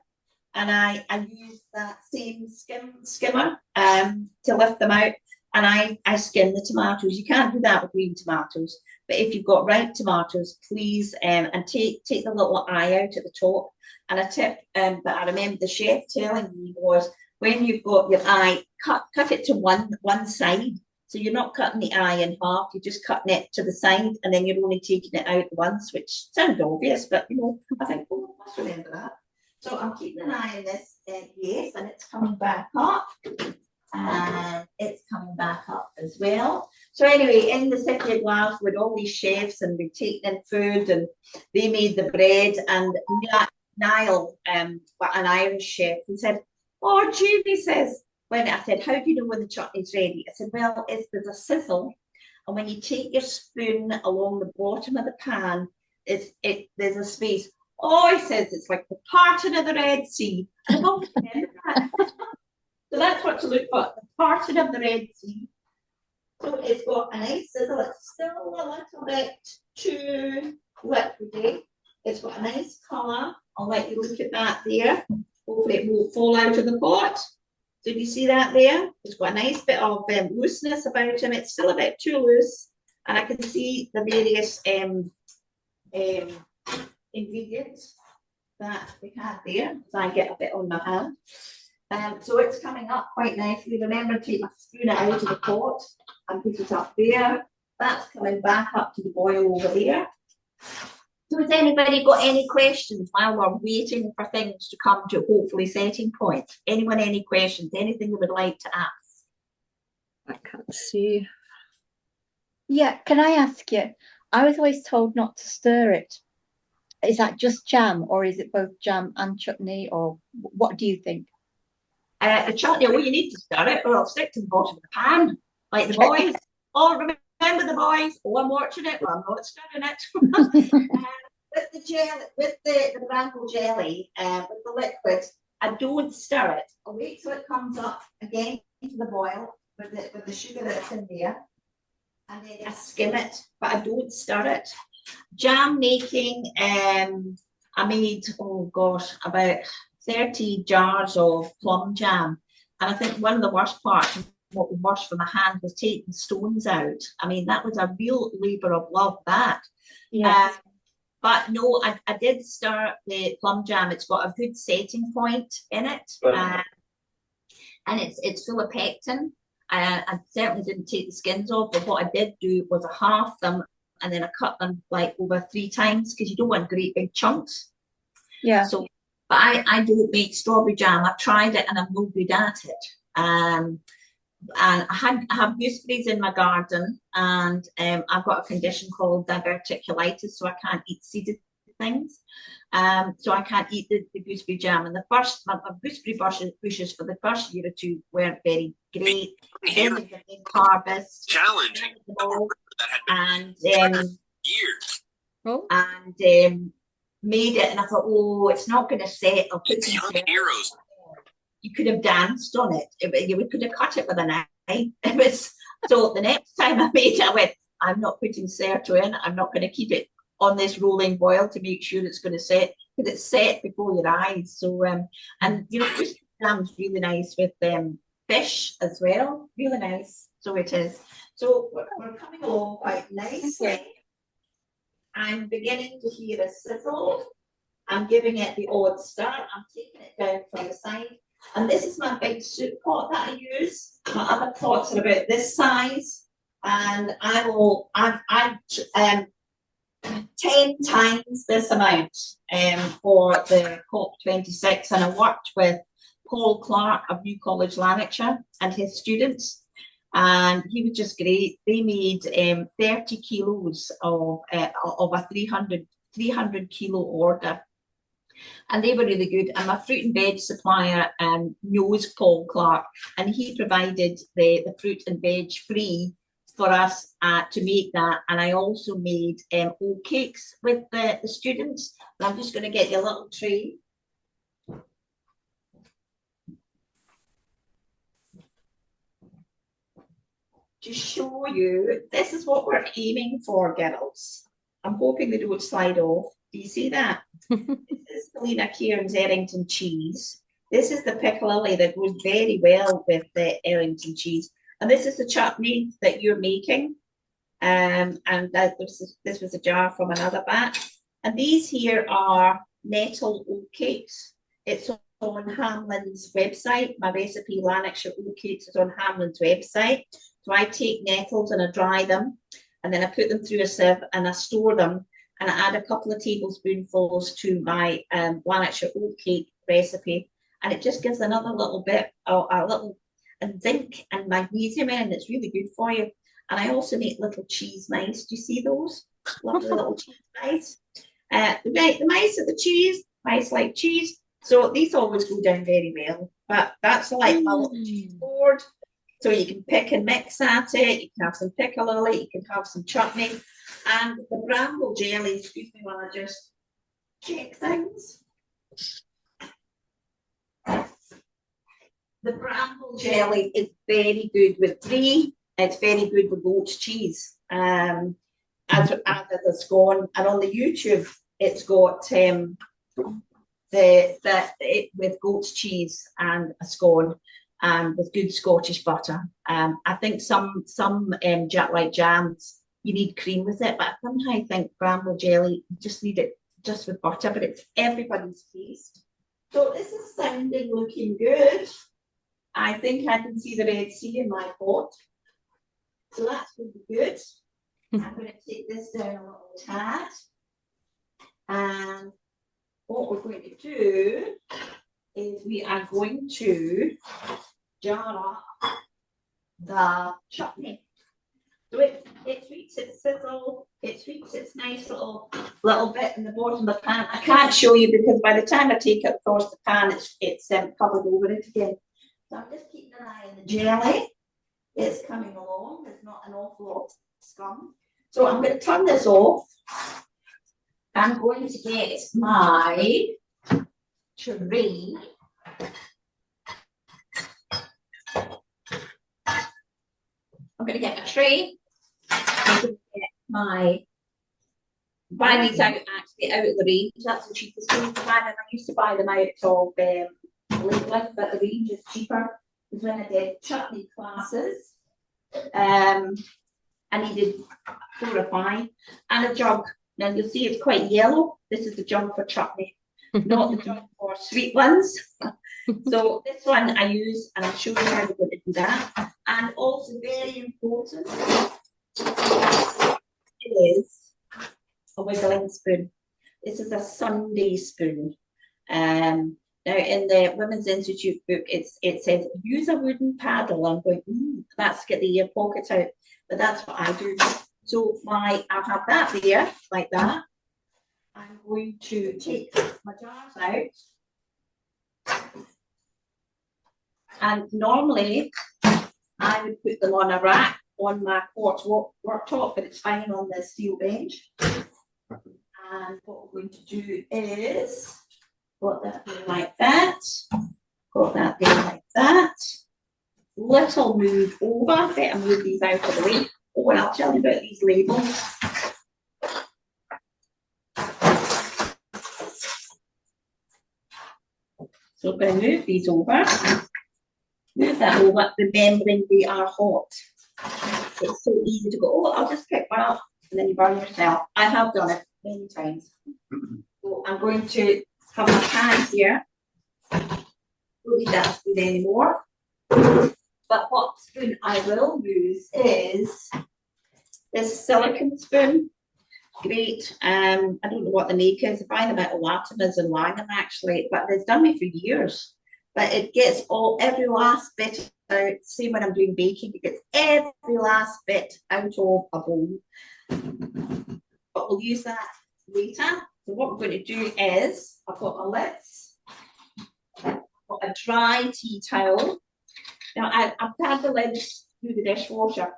A: And I use that same skimmer to lift them out, and I skin the tomatoes. You can't do that with green tomatoes, but if you've got ripe tomatoes, please, and take the little eye out at the top. And a tip that I remember the chef telling me was, when you've got your eye, cut it to one side. So you're not cutting the eye in half, you're just cutting it to the side, and then you're only taking it out once, which sounds obvious, but I think, oh, I must remember that. So I'm keeping an eye on this, yes, and it's coming back up, and it's coming back up as well. So anyway, in the City of Glasgow, with all these chefs, and we've taken in food, and they made the bread, and Niall, an Irish chef, he said, oh, Judy says, when I said, how do you know when the chutney's ready? I said, well, there's a sizzle. And when you take your spoon along the bottom of the pan, there's a space. Oh, he says it's like the parting of the Red Sea. And I've always remembered that. So that's what to look for, the parting of the Red Sea. So it's got a nice sizzle. It's still a little bit too liquidy. It's got a nice colour. I'll let you look at that there. Hopefully it won't fall out of the pot. So do you see that there? It's got a nice bit of looseness about him. It's still a bit too loose. And I can see the various ingredients that we have there. So I get a bit on my hand. So it's coming up quite nicely. Remember to take my spoon out of the pot and put it up there. That's coming back up to the boil over there. So has anybody got any questions while we're waiting for things to come to hopefully setting point? Anyone any questions? Anything you would like to ask?
B: I can't see.
C: Yeah, can I ask you? I was always told not to stir it. Is that just jam, or is it both jam and chutney, or what do you think?
A: The chutney, well, you need to stir it or it'll stick to the bottom of the pan, like the boys. Oh, remember the boys? Oh, I'm watching it, but I'm not stirring it. With the jelly, with the Bramble jelly, with the liquid, I don't stir it. I'll wait till it comes up again to the boil with the sugar that's in there, and then I skim it, but I don't stir it. Jam making, I made, oh gosh, about 30 jars of plum jam, and I think one of the worst parts, what was worse for my hand, was taking the stones out. I mean, that was a real labour of love, that.
C: Yeah.
A: But no, I did stir the plum jam. It's got a good setting point in it, and it's full of pectin. I certainly didn't take the skins off, but what I did do was I halved them and then I cut them like over 3 times because you don't want great big chunks.
C: Yeah.
A: So, but I don't make strawberry jam. I've tried it and I'm no good at it. And I have gooseberries in my garden, and I've got a condition called diverticulitis, so I can't eat seeded things. So I can't eat the gooseberry jam. And my gooseberry bushes for the first year or two weren't very great. Then there's a big harvest.
D: Challenging.
A: And
D: Years.
A: and made it, and I thought, oh, it's not going to set. I'll put some
D: Young heroes.
A: You could have danced on it. You could have cut it with a knife. It was so. The next time I made it, I went, I'm not putting Serto in. I'm not going to keep it on this rolling boil to make sure it's going to set, because it's set before your eyes. So and you know, jam's really nice with fish as well. Really nice. So it is. So we're coming along quite nicely. I'm beginning to hear a sizzle. I'm giving it the odd start. I'm taking it down from the side. And this is my big soup pot that I use. My other pots are about this size. And I've 10 times this amount for the COP26. And I worked with Paul Clark of New College, Lanarkshire, and his students. And he was just great. They made 30 kilos of a 300 kilo order. And they were really good. And my fruit and veg supplier knows Paul Clark, and he provided the fruit and veg free for us to make that. And I also made oat cakes with the students. And I'm just going to get you a little tray. To show you, this is what we're aiming for, girls. I'm hoping they don't slide off. Do you see that? This is Selena Kieran's Errington cheese. This is the piccalilli that goes very well with the Errington cheese. And this is the chutney that you're making. And this was a jar from another batch. And these here are nettle oat cakes. It's on Hamlin's website. My recipe, Lanarkshire oat cakes, is on Hamlin's website. So I take nettles and I dry them, and then I put them through a sieve and I store them, and I add a couple of tablespoonfuls to my Lanarkshire oat cake recipe, and it just gives another little bit, a little zinc and magnesium in, and it's really good for you. And I also make little cheese mice. Do you see those? Lovely little cheese mice. The mice are the cheese. Mice like cheese. So these always go down very well. but that's like my little cheese board. So you can pick and mix at it. You can have some piccalilli, you can have some chutney, and the bramble jelly. Excuse me while I just check things. The bramble jelly is very good with brie. It's very good with goat's cheese. As a scone, and on the YouTube, it's got with goat's cheese and a scone, with good Scottish butter. I think some like jams, you need cream with it, but sometimes I think bramble jelly, you just need it just with butter, but it's everybody's taste. So this is sounding looking good. I think I can see the Red Sea in my pot. So that's going to be good. I'm going to take this down a little tad. And what we're going to do is we are going to jar up the chutney. So it reaches its sizzle, it reaches its nice little bit in the bottom of the pan. I can't show you because by the time I take it across the pan, it's covered over it again. So I'm just keeping an eye on the jelly. It's coming along. There's not an awful lot of scum. So I'm going to turn this off. I'm going to get my tray. I'm going to get a tray. I'm going to get my, buy these out actually out of the range. That's the cheapest way to buy them. I used to buy them out of Lakeland, but the range is cheaper. Because when I did chutney classes, I needed 4 or 5 and a jug. Now you'll see it's quite yellow. This is the jug for chutney, not the jug for sweet ones. So this one I use, and I'll show you how we're going to do that. And also very important is a wiggling spoon. This is a Sunday spoon. Now in the Women's Institute book, it says use a wooden paddle. I'm going, that's get the ear pocket out, but that's what I do. So I'll have that there like that. I'm going to take my jars out, and normally I would put them on a rack on my quartz worktop, but it's fine on the steel bench. And what we're going to do is got that there like that, got that there like that. Little move over, better move these out of the way. Oh, and I'll tell you about these labels. So I'm going to move these over, move that over, remembering they are hot. It's so easy to go, oh, I'll just pick one up, and then you burn yourself. I have done it many times. So I'm going to have my pan here. Don't need that spoon anymore. But what spoon I will use is this silicone spoon. Great. I don't know what the make is. I buy them at Latimer's and Langham actually, but it's done me for years. But it gets every last bit out. Same when I'm doing baking, it gets every last bit out of a bowl. But we'll use that later. So what we're going to do is, I've got my lids, I've got a dry tea towel. Now I've had the lids through the dishwasher,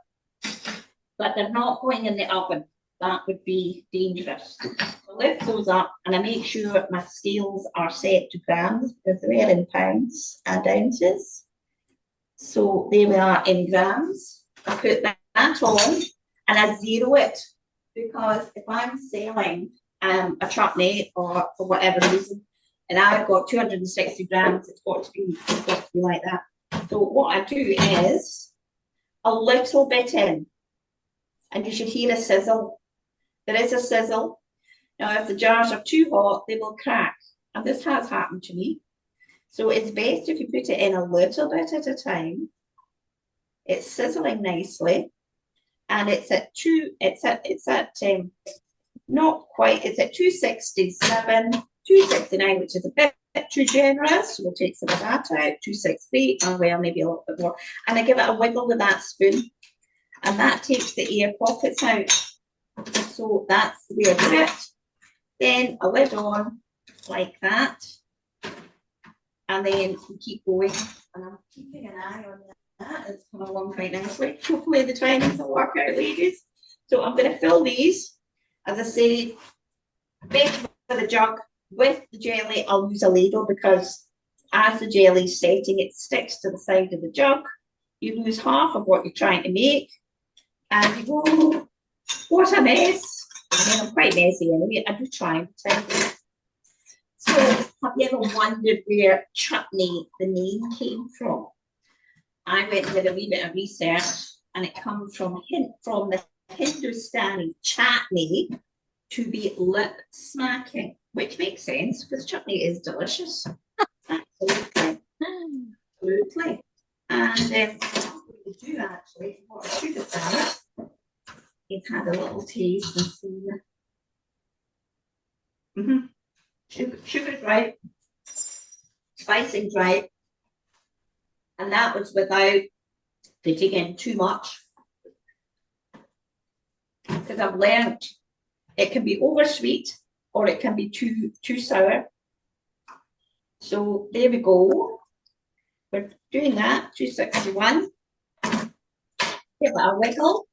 A: but they're not going in the oven. That would be dangerous. So lift those up, and I make sure my scales are set to grams because they're in pounds and ounces. So they are in grams. I put that on and I zero it, because if I'm selling a chutney or for whatever reason, and I've got 260 grams, it's got to be like that. So what I do is a little bit in, and you should hear a sizzle. There is a sizzle. Now, if the jars are too hot, they will crack, and this has happened to me. So it's best if you put it in a little bit at a time. It's sizzling nicely, and it's at not quite. It's at 267, 269, which is a bit too generous. So we'll take some of that out. 268, oh well, maybe a little bit more. And I give it a wiggle with that spoon, and that takes the air pockets out. So that's the way I do it. Then a lid on like that, and then we keep going. And I'm keeping an eye on that. It's coming along quite nicely. Hopefully the timings will work out, ladies. So I'm going to fill these, as I say, best with a jug. With the jelly, I'll use a ladle because as the jelly's setting, it sticks to the side of the jug. You lose half of what you're trying to make. And you go, what a mess. I mean, I'm quite messy anyway. I do try and pretend. So, have you ever wondered where chutney, the name, came from? I went and did a wee bit of research, and it comes from the Hindustani chutney, to be lip smacking, which makes sense because chutney is delicious. Absolutely. Absolutely. And what we do actually, what I should have done is had a little taste and see. Sugar dried, spicing dried, and that was without putting in too much. Because I've learned it can be oversweet or it can be too sour. So there we go. We're doing that, 261. Give it a wiggle.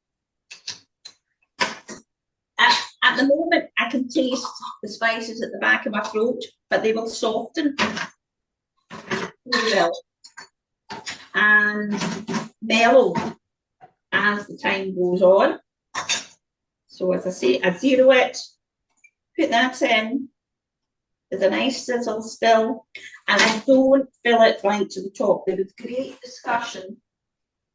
A: At the moment, I can taste the spices at the back of my throat, but they will soften. They will. And mellow as the time goes on. So as I say, I zero it, put that in. There's a nice sizzle still, and I don't fill it right to the top. There was great discussion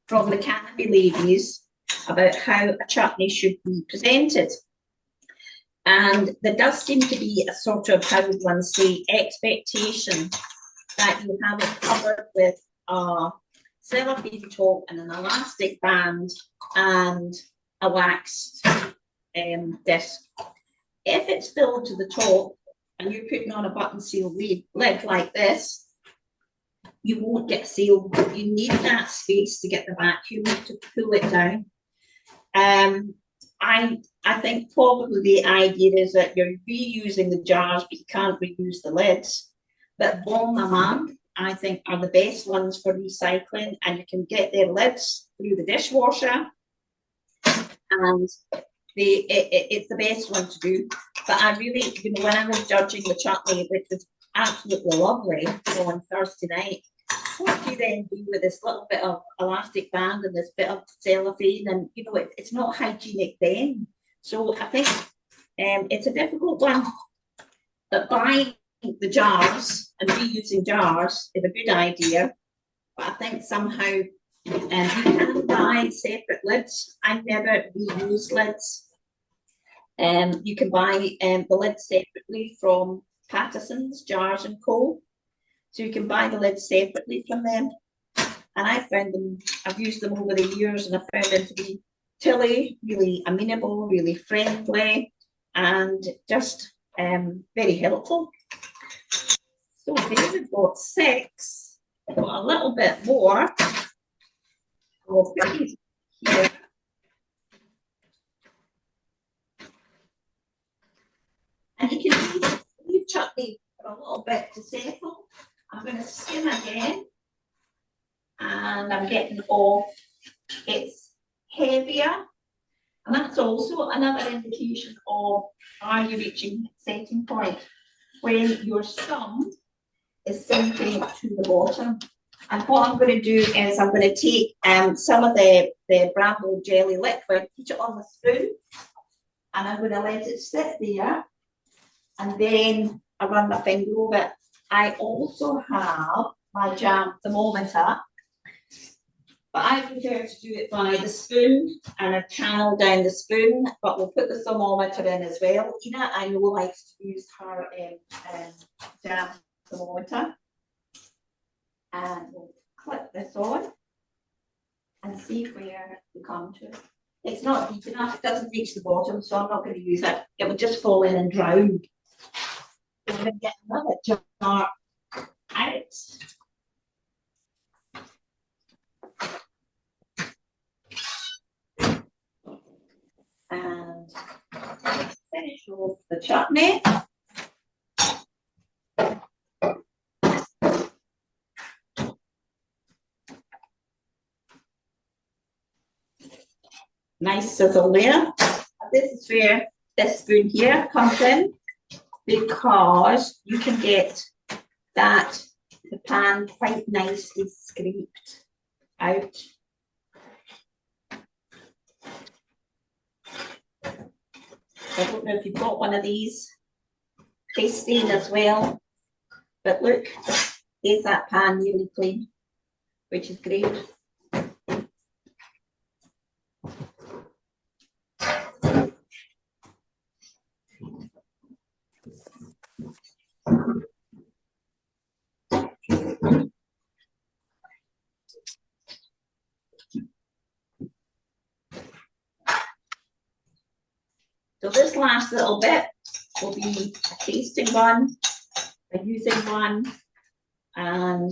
A: from the canopy ladies about how a chutney should be presented. And there does seem to be a sort of, how would one say, expectation that you have it covered with a cellophane top and an elastic band and a waxed disc. If it's filled to the top and you're putting on a button seal lid like this, you won't get sealed. You need that space to get the vacuum to pull it down. I think probably the idea is that you're reusing the jars, but you can't reuse the lids. But Bon Maman, I think, are the best ones for recycling, and you can get their lids through the dishwasher, and it's the best one to do. But I really, when I was judging the chutney, which was absolutely lovely on Thursday night, what do you then do with this little bit of elastic band and this bit of cellophane? And it's not hygienic then. So I think it's a difficult one. But buying the jars and reusing jars is a good idea. But I think somehow you can buy separate lids. I never reuse lids. You can buy the lids separately from Patterson's Jars and Co. So you can buy the lids separately from them. And I found them, I've used them over the years, and I found them to be tilly, really amenable, really friendly, and just very helpful. So there we've got 6. I've got a little bit more. I'll put these here. And you can leave chutney for a little bit to settle. I'm going to skim again, and I'm getting off. It's heavier, and that's also another indication of, are you reaching setting point? When your scum is sinking to the bottom. And what I'm going to do is I'm going to take some of the Bramble jelly liquid, put it on the spoon, and I'm going to let it sit there, and then I run my finger over it. I also have my jam thermometer, but I prefer to do it by the spoon, and I channel down the spoon, but we'll put the thermometer in as well. Ina, I know, likes to use her jam thermometer. And we'll clip this on and see where we come to. It's not deep enough, it doesn't reach the bottom, so I'm not going to use it. It would just fall in and drown. We're going to get another jar out. And finish off the chutney. Nice sizzle there. This is where this spoon here comes in, because you can get the pan quite nicely scraped out. I don't know if you've got one of these pasting as well, but look, there's that pan nearly clean, which is great. So this last little bit will be a tasting one, a using one, and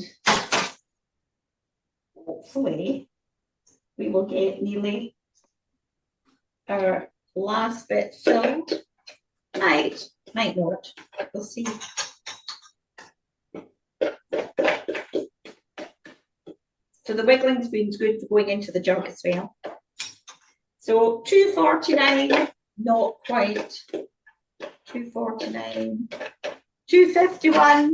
A: hopefully we will get nearly our last bit filled. Might not, we'll see. So the wiggling spoon's good for going into the jug as well. So $2.49. Not quite. $2.49. $2.51.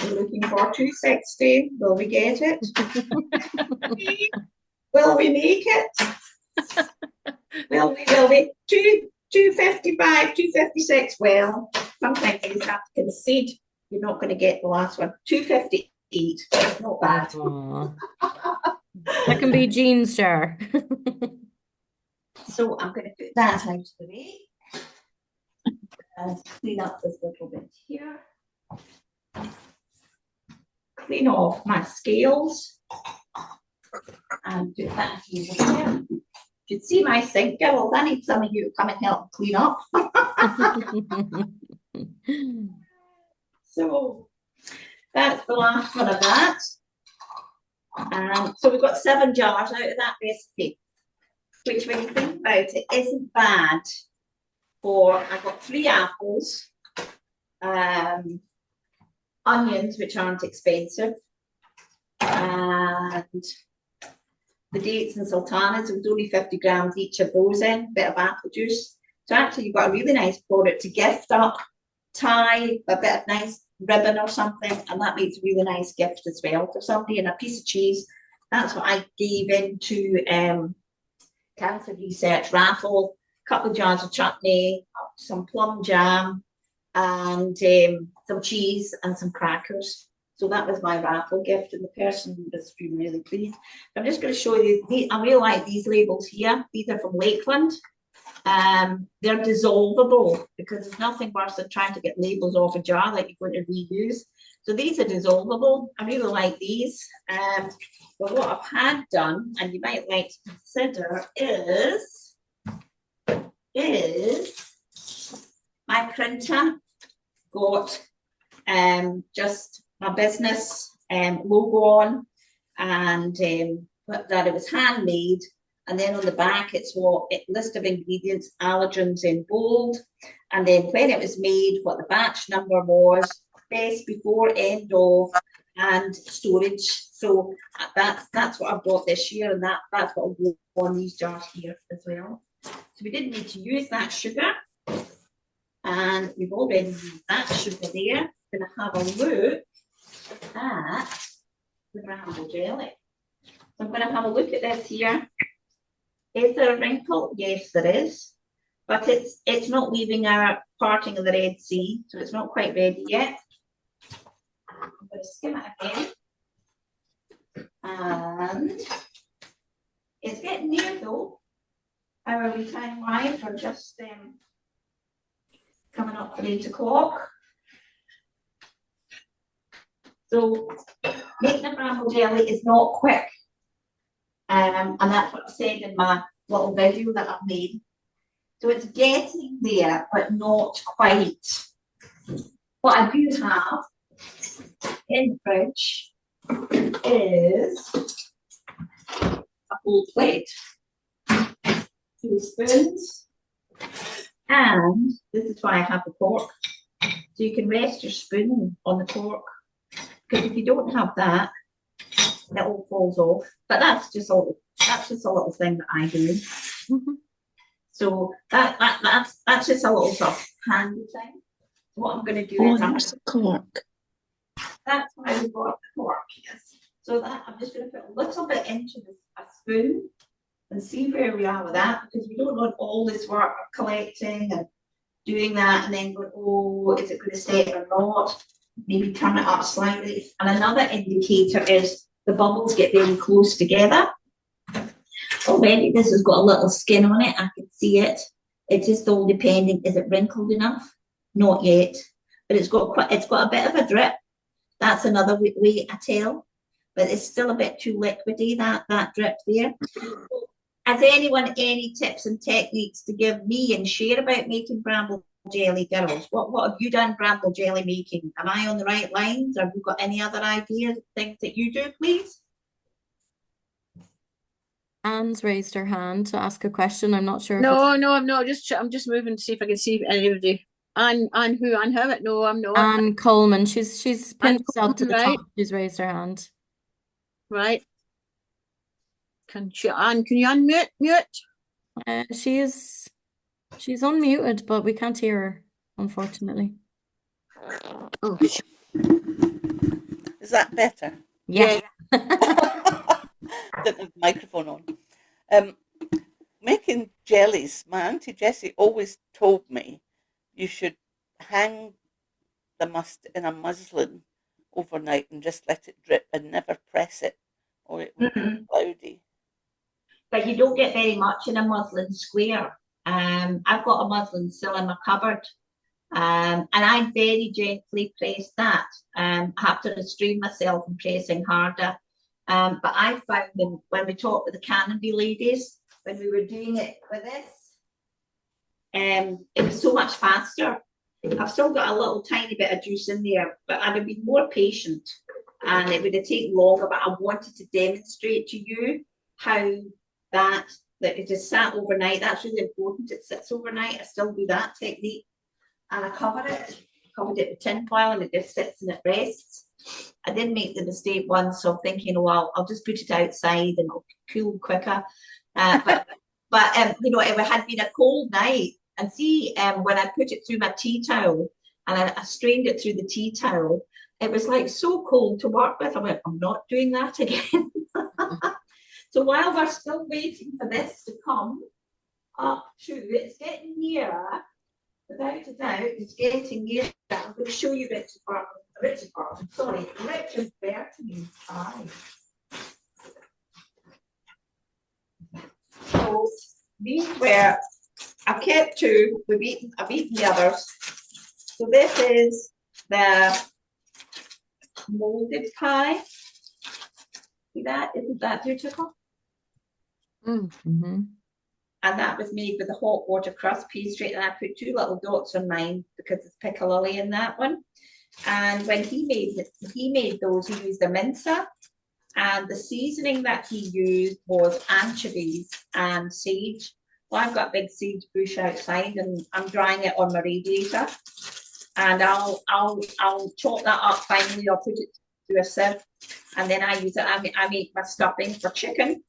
A: We're looking for $2.60. Will we get it? Will we make it? Will we? $2.55, $2.56. Well, sometimes you just have to concede. You're not going to get the last one. $2.58. Not bad.
E: That can be Jean's jar.
A: So I'm going to put that out of the way and clean up this little bit here. Clean off my scales and put that here. You should see my sink, girls. I need some of you to come and help clean up. So that's the last one of that. And so we've got 7 jars out of that recipe, which when you think about it, isn't bad for, I've got 3 apples, onions, which aren't expensive, and the dates and sultanas, with only 50 grams each of those in, a bit of apple juice. So actually you've got a really nice product to gift up, tie a bit of nice ribbon or something, and that makes a really nice gift as well for somebody, and a piece of cheese. That's what I gave into Cancer Research raffle, a couple of jars of chutney, some plum jam, and some cheese and some crackers. So that was my raffle gift, and the person was really pleased. I'm just going to show you, I really like these labels here. These are from Lakeland. They're dissolvable, because there's nothing worse than trying to get labels off a jar that you're going to reuse. So these are dissolvable. I really like these. But what I've had done, and you might like to consider, is my printer got just my business logo on, and that it was handmade. And then on the back, it's what list of ingredients, allergens in bold, and then when it was made, what the batch number was, best before, end of, and storage. So that's what I've got this year, and that's what I'll go on these jars here as well. So we didn't need to use that sugar, and we've already used that sugar there. Going to have a look at the Bramble jelly. So I'm going to have a look at this here. Is there a wrinkle? Yes, there is, but it's not leaving our parting of the Red Sea, so it's not quite ready yet. I'm going to skim it again, and it's getting near though. How are we time-wise? We're just coming up for 8 o'clock. So making a bramble jelly is not quick. And that's what I said in my little video that I've made. So it's getting there, but not quite. What I do have in the fridge is a whole plate, 2 spoons, and this is why I have the cork. So you can rest your spoon on the cork, because if you don't have that, it all falls off. But that's just a little thing that I do. So that's just a little sort of handy thing. What I'm going to do
B: Oh,
A: is
B: there's the cork.
A: that's why we bought the cork. Yes. So that I'm just going to put a little bit into a spoon and see where we are with that, because we don't want all this work of collecting and doing that and then going, oh, is it going to set or not? Maybe turn it up slightly. And another indicator is the bubbles get very close together. Already this has got a little skin on it, I can see it. It's just all depending, is it wrinkled enough? Not yet, but it's got a bit of a drip. That's another way I tell, but it's still a bit too liquidy, that drip there. Has anyone any tips and techniques to give me and share about making bramble jelly, girls? What have you done bramble jelly making? Am I on the right lines? Have you got any other ideas, things that you do, please?
E: Anne's raised her hand to ask a question. I'm not sure if
B: No, I'm not. I'm just moving to see if I can see anybody. Anne who? Anne Howitt? No, I'm not.
E: Anne Coleman. She's pinned herself to the
B: Coleman,
E: top. She's raised her hand.
B: Right. Can you unmute? Mute?
E: She's unmuted, but we can't hear her, unfortunately.
B: Oh,
F: Is that better?
E: Yes.
F: Didn't have the microphone on. Making jellies, my Auntie Jessie always told me you should hang the must in a muslin overnight and just let it drip and never press it, or it will be cloudy.
A: But you don't get very much in a muslin square. I've got a muslin still in my cupboard. And I very gently press that. I have to restrain myself from pressing harder. But I found them when we talked with the canopy ladies, when we were doing it with this, it was so much faster. I've still got a little tiny bit of juice in there, but I'd have been more patient and it would have taken longer. But I wanted to demonstrate to you how that it just sat overnight. That's really important. It sits overnight. I still do that technique. And I covered it with tin foil and it just sits and it rests. I did make the mistake once of thinking, well, I'll just put it outside and it'll cool quicker. But you know, it had been a cold night. And see, when I put it through my tea towel and I strained it through the tea towel, it was like so cold to work with. I went, I'm not doing that again. So while we're still waiting for this to come up to, it's getting nearer. Without a doubt, it's getting near. I'm going to show you Richard Bertman's pie. So these were, I've kept two. I've eaten the others. So this is the molded pie. See that? Isn't that beautiful?
E: Mm-hmm.
A: And that was made with a hot water crust pastry, and I put two little dots on mine because it's piccalilli in that one. And when he made those, he used a mincer, and the seasoning that he used was anchovies and sage. Well, I've got a big sage bush outside, and I'm drying it on my radiator. And I'll chop that up finally. I'll put it through a sieve, and then I use it. I make my stuffing for chicken.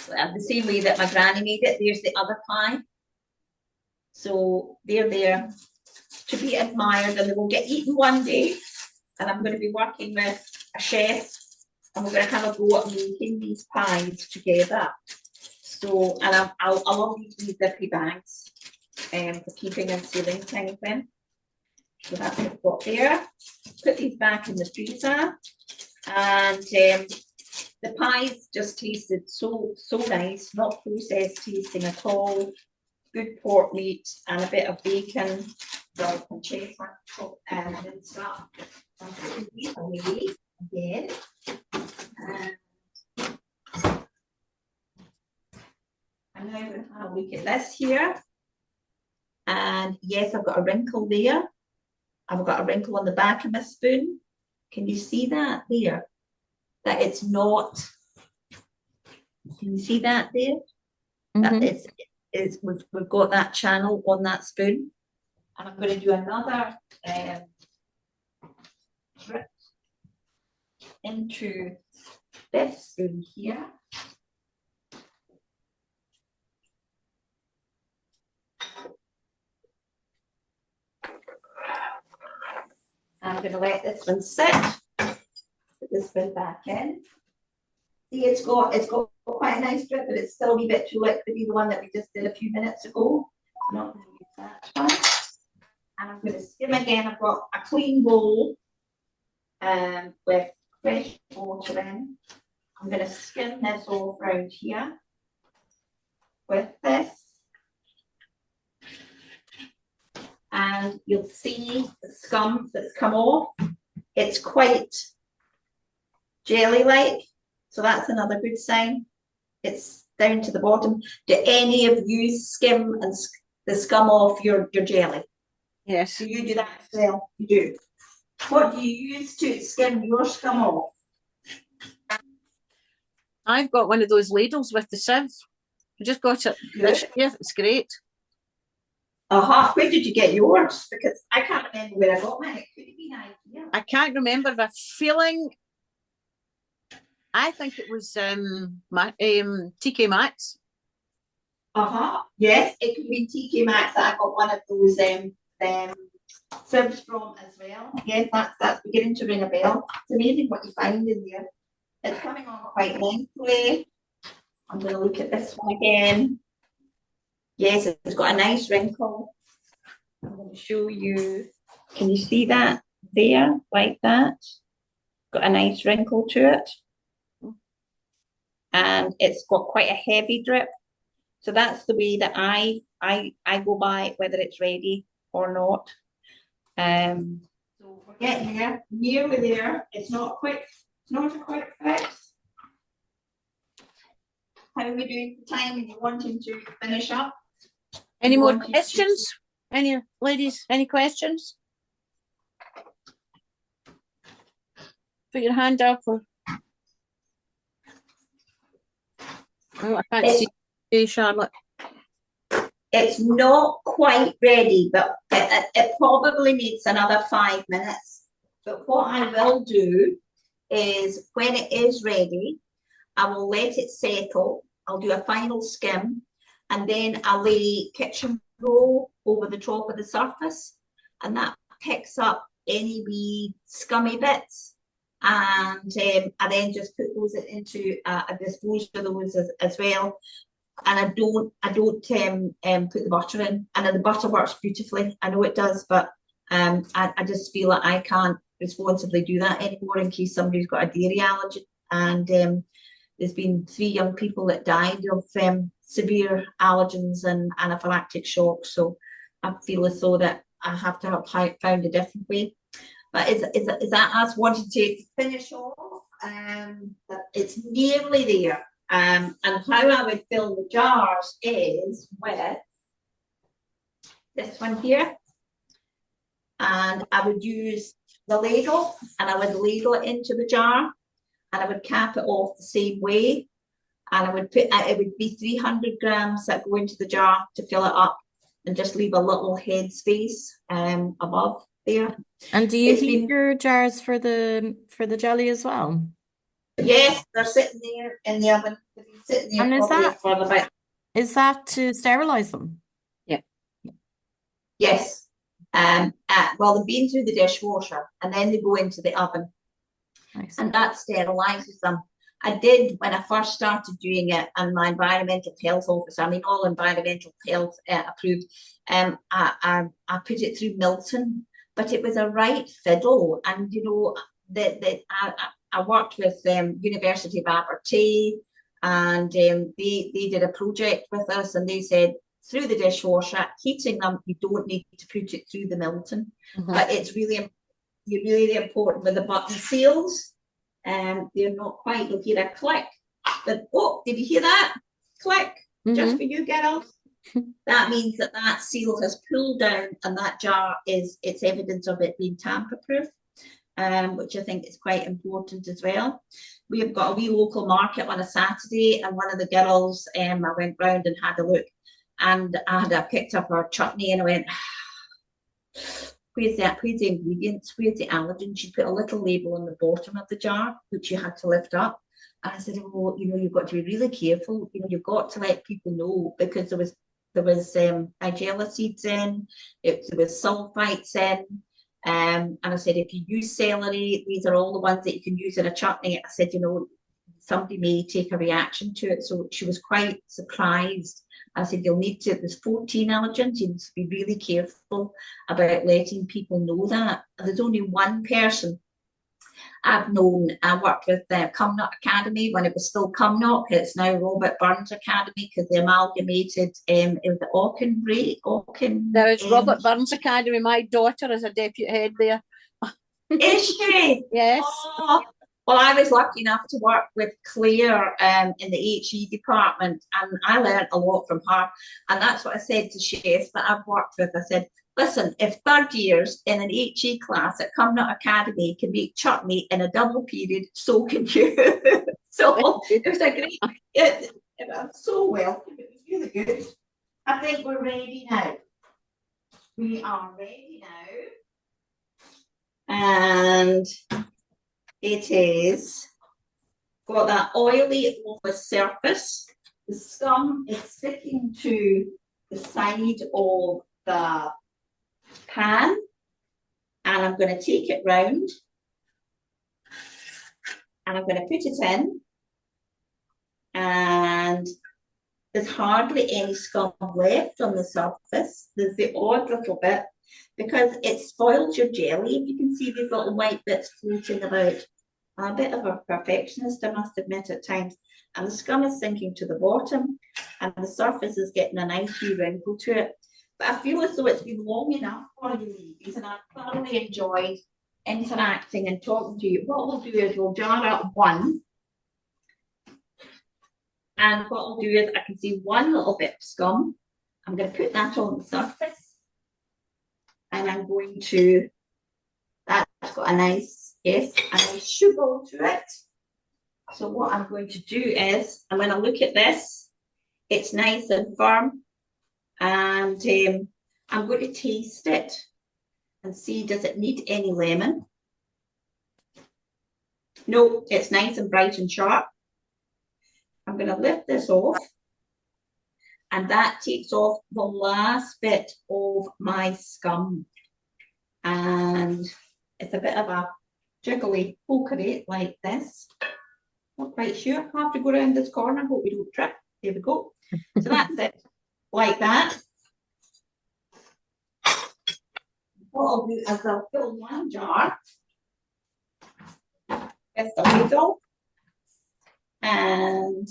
A: The same way that my granny made it. There's the other pie. So they're there to be admired, and they will get eaten one day. And I'm going to be working with a chef, and we're going to have a go at making these pies together. So, and I'll love these zippy bags for keeping and sealing kind of thing. So that's what I've got there. Put these back in the freezer, and the pies just tasted so nice, not processed tasting at all. Good pork meat and a bit of bacon, well, and chestnut and stuff. I'm putting these away again. And now we're going to have a look at this here. And yes, I've got a wrinkle there. I've got a wrinkle on the back of my spoon. Can you see that there? That it's not. Can you see that there?
E: Mm-hmm.
A: That we've got that channel on that spoon, and I'm going to do another drip into this spoon here. I'm going to let this one sit. Put this one back in. See, it's got quite a nice drip, but it's still a wee bit too liquidy, the one that we just did a few minutes ago. I'm not going to use that one. And I'm going to skim again. I've got a clean bowl with fresh water in. I'm going to skim this all around here with this. And you'll see the scum that's come off. It's quite jelly-like, so that's another good sign. It's down to the bottom. Do any of you skim and the scum off your jelly?
B: Yes.
A: Do you do that as well? You do. What do you use to skim your scum off?
B: I've got one of those ladles with the sieve. I just got it this year. It's great.
A: Where did you get yours? Because I can't remember where I got mine. It could have been IKEA.
B: I can't remember the feeling. I think it was TK Maxx.
A: Yes, it could be TK Maxx. I got one of those sieves from as well. Yes, that's beginning to ring a bell. It's amazing what you find in there. It's coming on quite nicely. I'm going to look at this one again. Yes, it's got a nice wrinkle. I'm going to show you. Can you see that there, like that? Got a nice wrinkle to it. And it's got quite a heavy drip. So that's the way that I go by, whether it's ready or not. So we're getting there, nearly there. It's not quick. It's not a quick fix. How are we doing for time? Are you wanting to finish up?
B: Any more questions? Any ladies, any questions? Put your hand up. Or... Oh, I can't see you, Charlotte.
A: It's not quite ready, but it probably needs another 5 minutes. But what I will do is when it is ready, I will let it settle. I'll do a final skim, and then I'll lay kitchen roll over the top of the surface, and that picks up any wee scummy bits. And I then just put those into a disposal of those as well. And I don't put the butter in, and the butter works beautifully. I know it does, but I just feel that I can't responsibly do that anymore in case somebody's got a dairy allergy. And there's been 3 young people that died of severe allergens and anaphylactic shock. So I feel as though that I have to have found a different way. But is that us wanting to finish off? It's nearly there. And how I would fill the jars is with this one here. And I would use the ladle, and I would ladle it into the jar, and I would cap it off the same way. And I would it would be 300 grams that go into the jar to fill it up, and just leave a little head space above there.
E: And do you heat your jars for the jelly as well?
A: Yes, they're sitting there in the oven. They've been sitting there for about...
E: Is that to sterilize them?
B: Yeah.
A: Yes. Well, they've been through the dishwasher, and then they go into the oven.
E: Nice.
A: And that sterilizes them. I did when I first started doing it, and my environmental health officer, I mean all environmental health approved, I put it through Milton, but it was a right fiddle. And you know I worked with University of Aberdeen, and they did a project with us, and they said through the dishwasher, heating them, you don't need to put it through the Milton. But it's really important with the button seals. They're not quite, you'll hear a click. But oh, did you hear that? Click, just for you girls. That means that seal has pulled down, and that jar it's evidence of it being tamper-proof. Which I think is quite important as well. We have got a wee local market on a Saturday, and one of the girls, I went round and had a look, and I picked up her chutney, and I went, where's the ingredients, where's the allergen? She put a little label on the bottom of the jar, which you had to lift up. And I said, well, you've got to be really careful. You've got to let people know, because there was nigella seeds in, there was sulfites in. And I said, if you use celery, these are all the ones that you can use in a chutney. I said, you know, somebody may take a reaction to it. So she was quite surprised. I said, you'll need to, there's 14 allergens. You need to be really careful about letting people know that. There's only one person I've known. I worked with the Cumnock Academy when it was still Cumnock. It's now Robert Burns Academy because they amalgamated it was the Auchen.
B: There is Robert Burns Academy. My daughter is a deputy head there.
A: Is she?
B: Yes.
A: Oh, well, I was lucky enough to work with Claire in the HE department, and I learned a lot from her. And that's what I said to chefs that I've worked with. I said, listen, if third years in an HE class at Cumnock Academy can make chutney in a double period, so can you. So it was a great, it was so welcome. It was really good. I think we're ready now. We are ready now. And it is got that oily over surface. The scum is sticking to the side of the pan, and I'm going to take it round and I'm going to put it in, and there's hardly any scum left on the surface. There's the odd little bit because it spoils your jelly. If you can see these little white bits floating about. I'm a bit of a perfectionist, I must admit, at times. And the scum is sinking to the bottom and the surface is getting a nice wee wrinkle to it. But I feel as though it's been long enough for you ladies, and I've thoroughly enjoyed interacting and talking to you. What we'll do is we'll jar up one. And what I'll do is I can see one little bit of scum. I'm going to put that on the surface. And I'm going to, that's got a nice, yes, a nice sugar to it. So what I'm going to do is, I'm going to look at this. It's nice and firm. And I'm going to taste it and see, does it need any lemon? No, it's nice and bright and sharp. I'm going to lift this off, and that takes off the last bit of my scum. And it's a bit of a jiggly pokery like this. Not quite sure. I have to go around this corner. Hope we don't trip. There we go. So that's it, like that. What I'll do is I'll fill one jar with the ladle and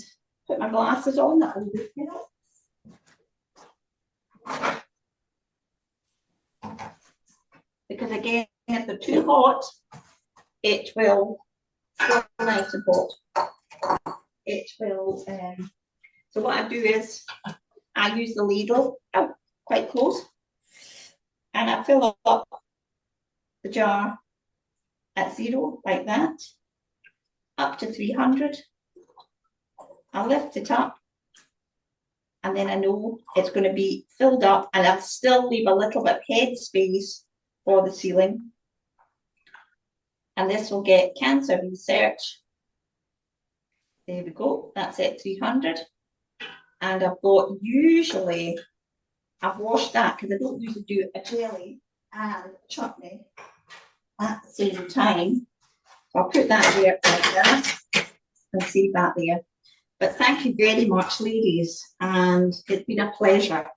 A: put my glasses on. That will lift it up. Because again, if they're too hot, it will still nice and hot. It will. So what I do is I use the ladle quite close, and I fill up the jar at 0 like that, up to 300. I lift it up, and then I know it's going to be filled up, and I'll still leave a little bit of head space for the ceiling. And this will get cancer research. There we go, that's it, 300. And I've got, usually, I've washed that because I don't usually do a jelly and a chutney at the same time. So I'll put that there like that and save that there. But thank you very much, ladies, and it's been a pleasure.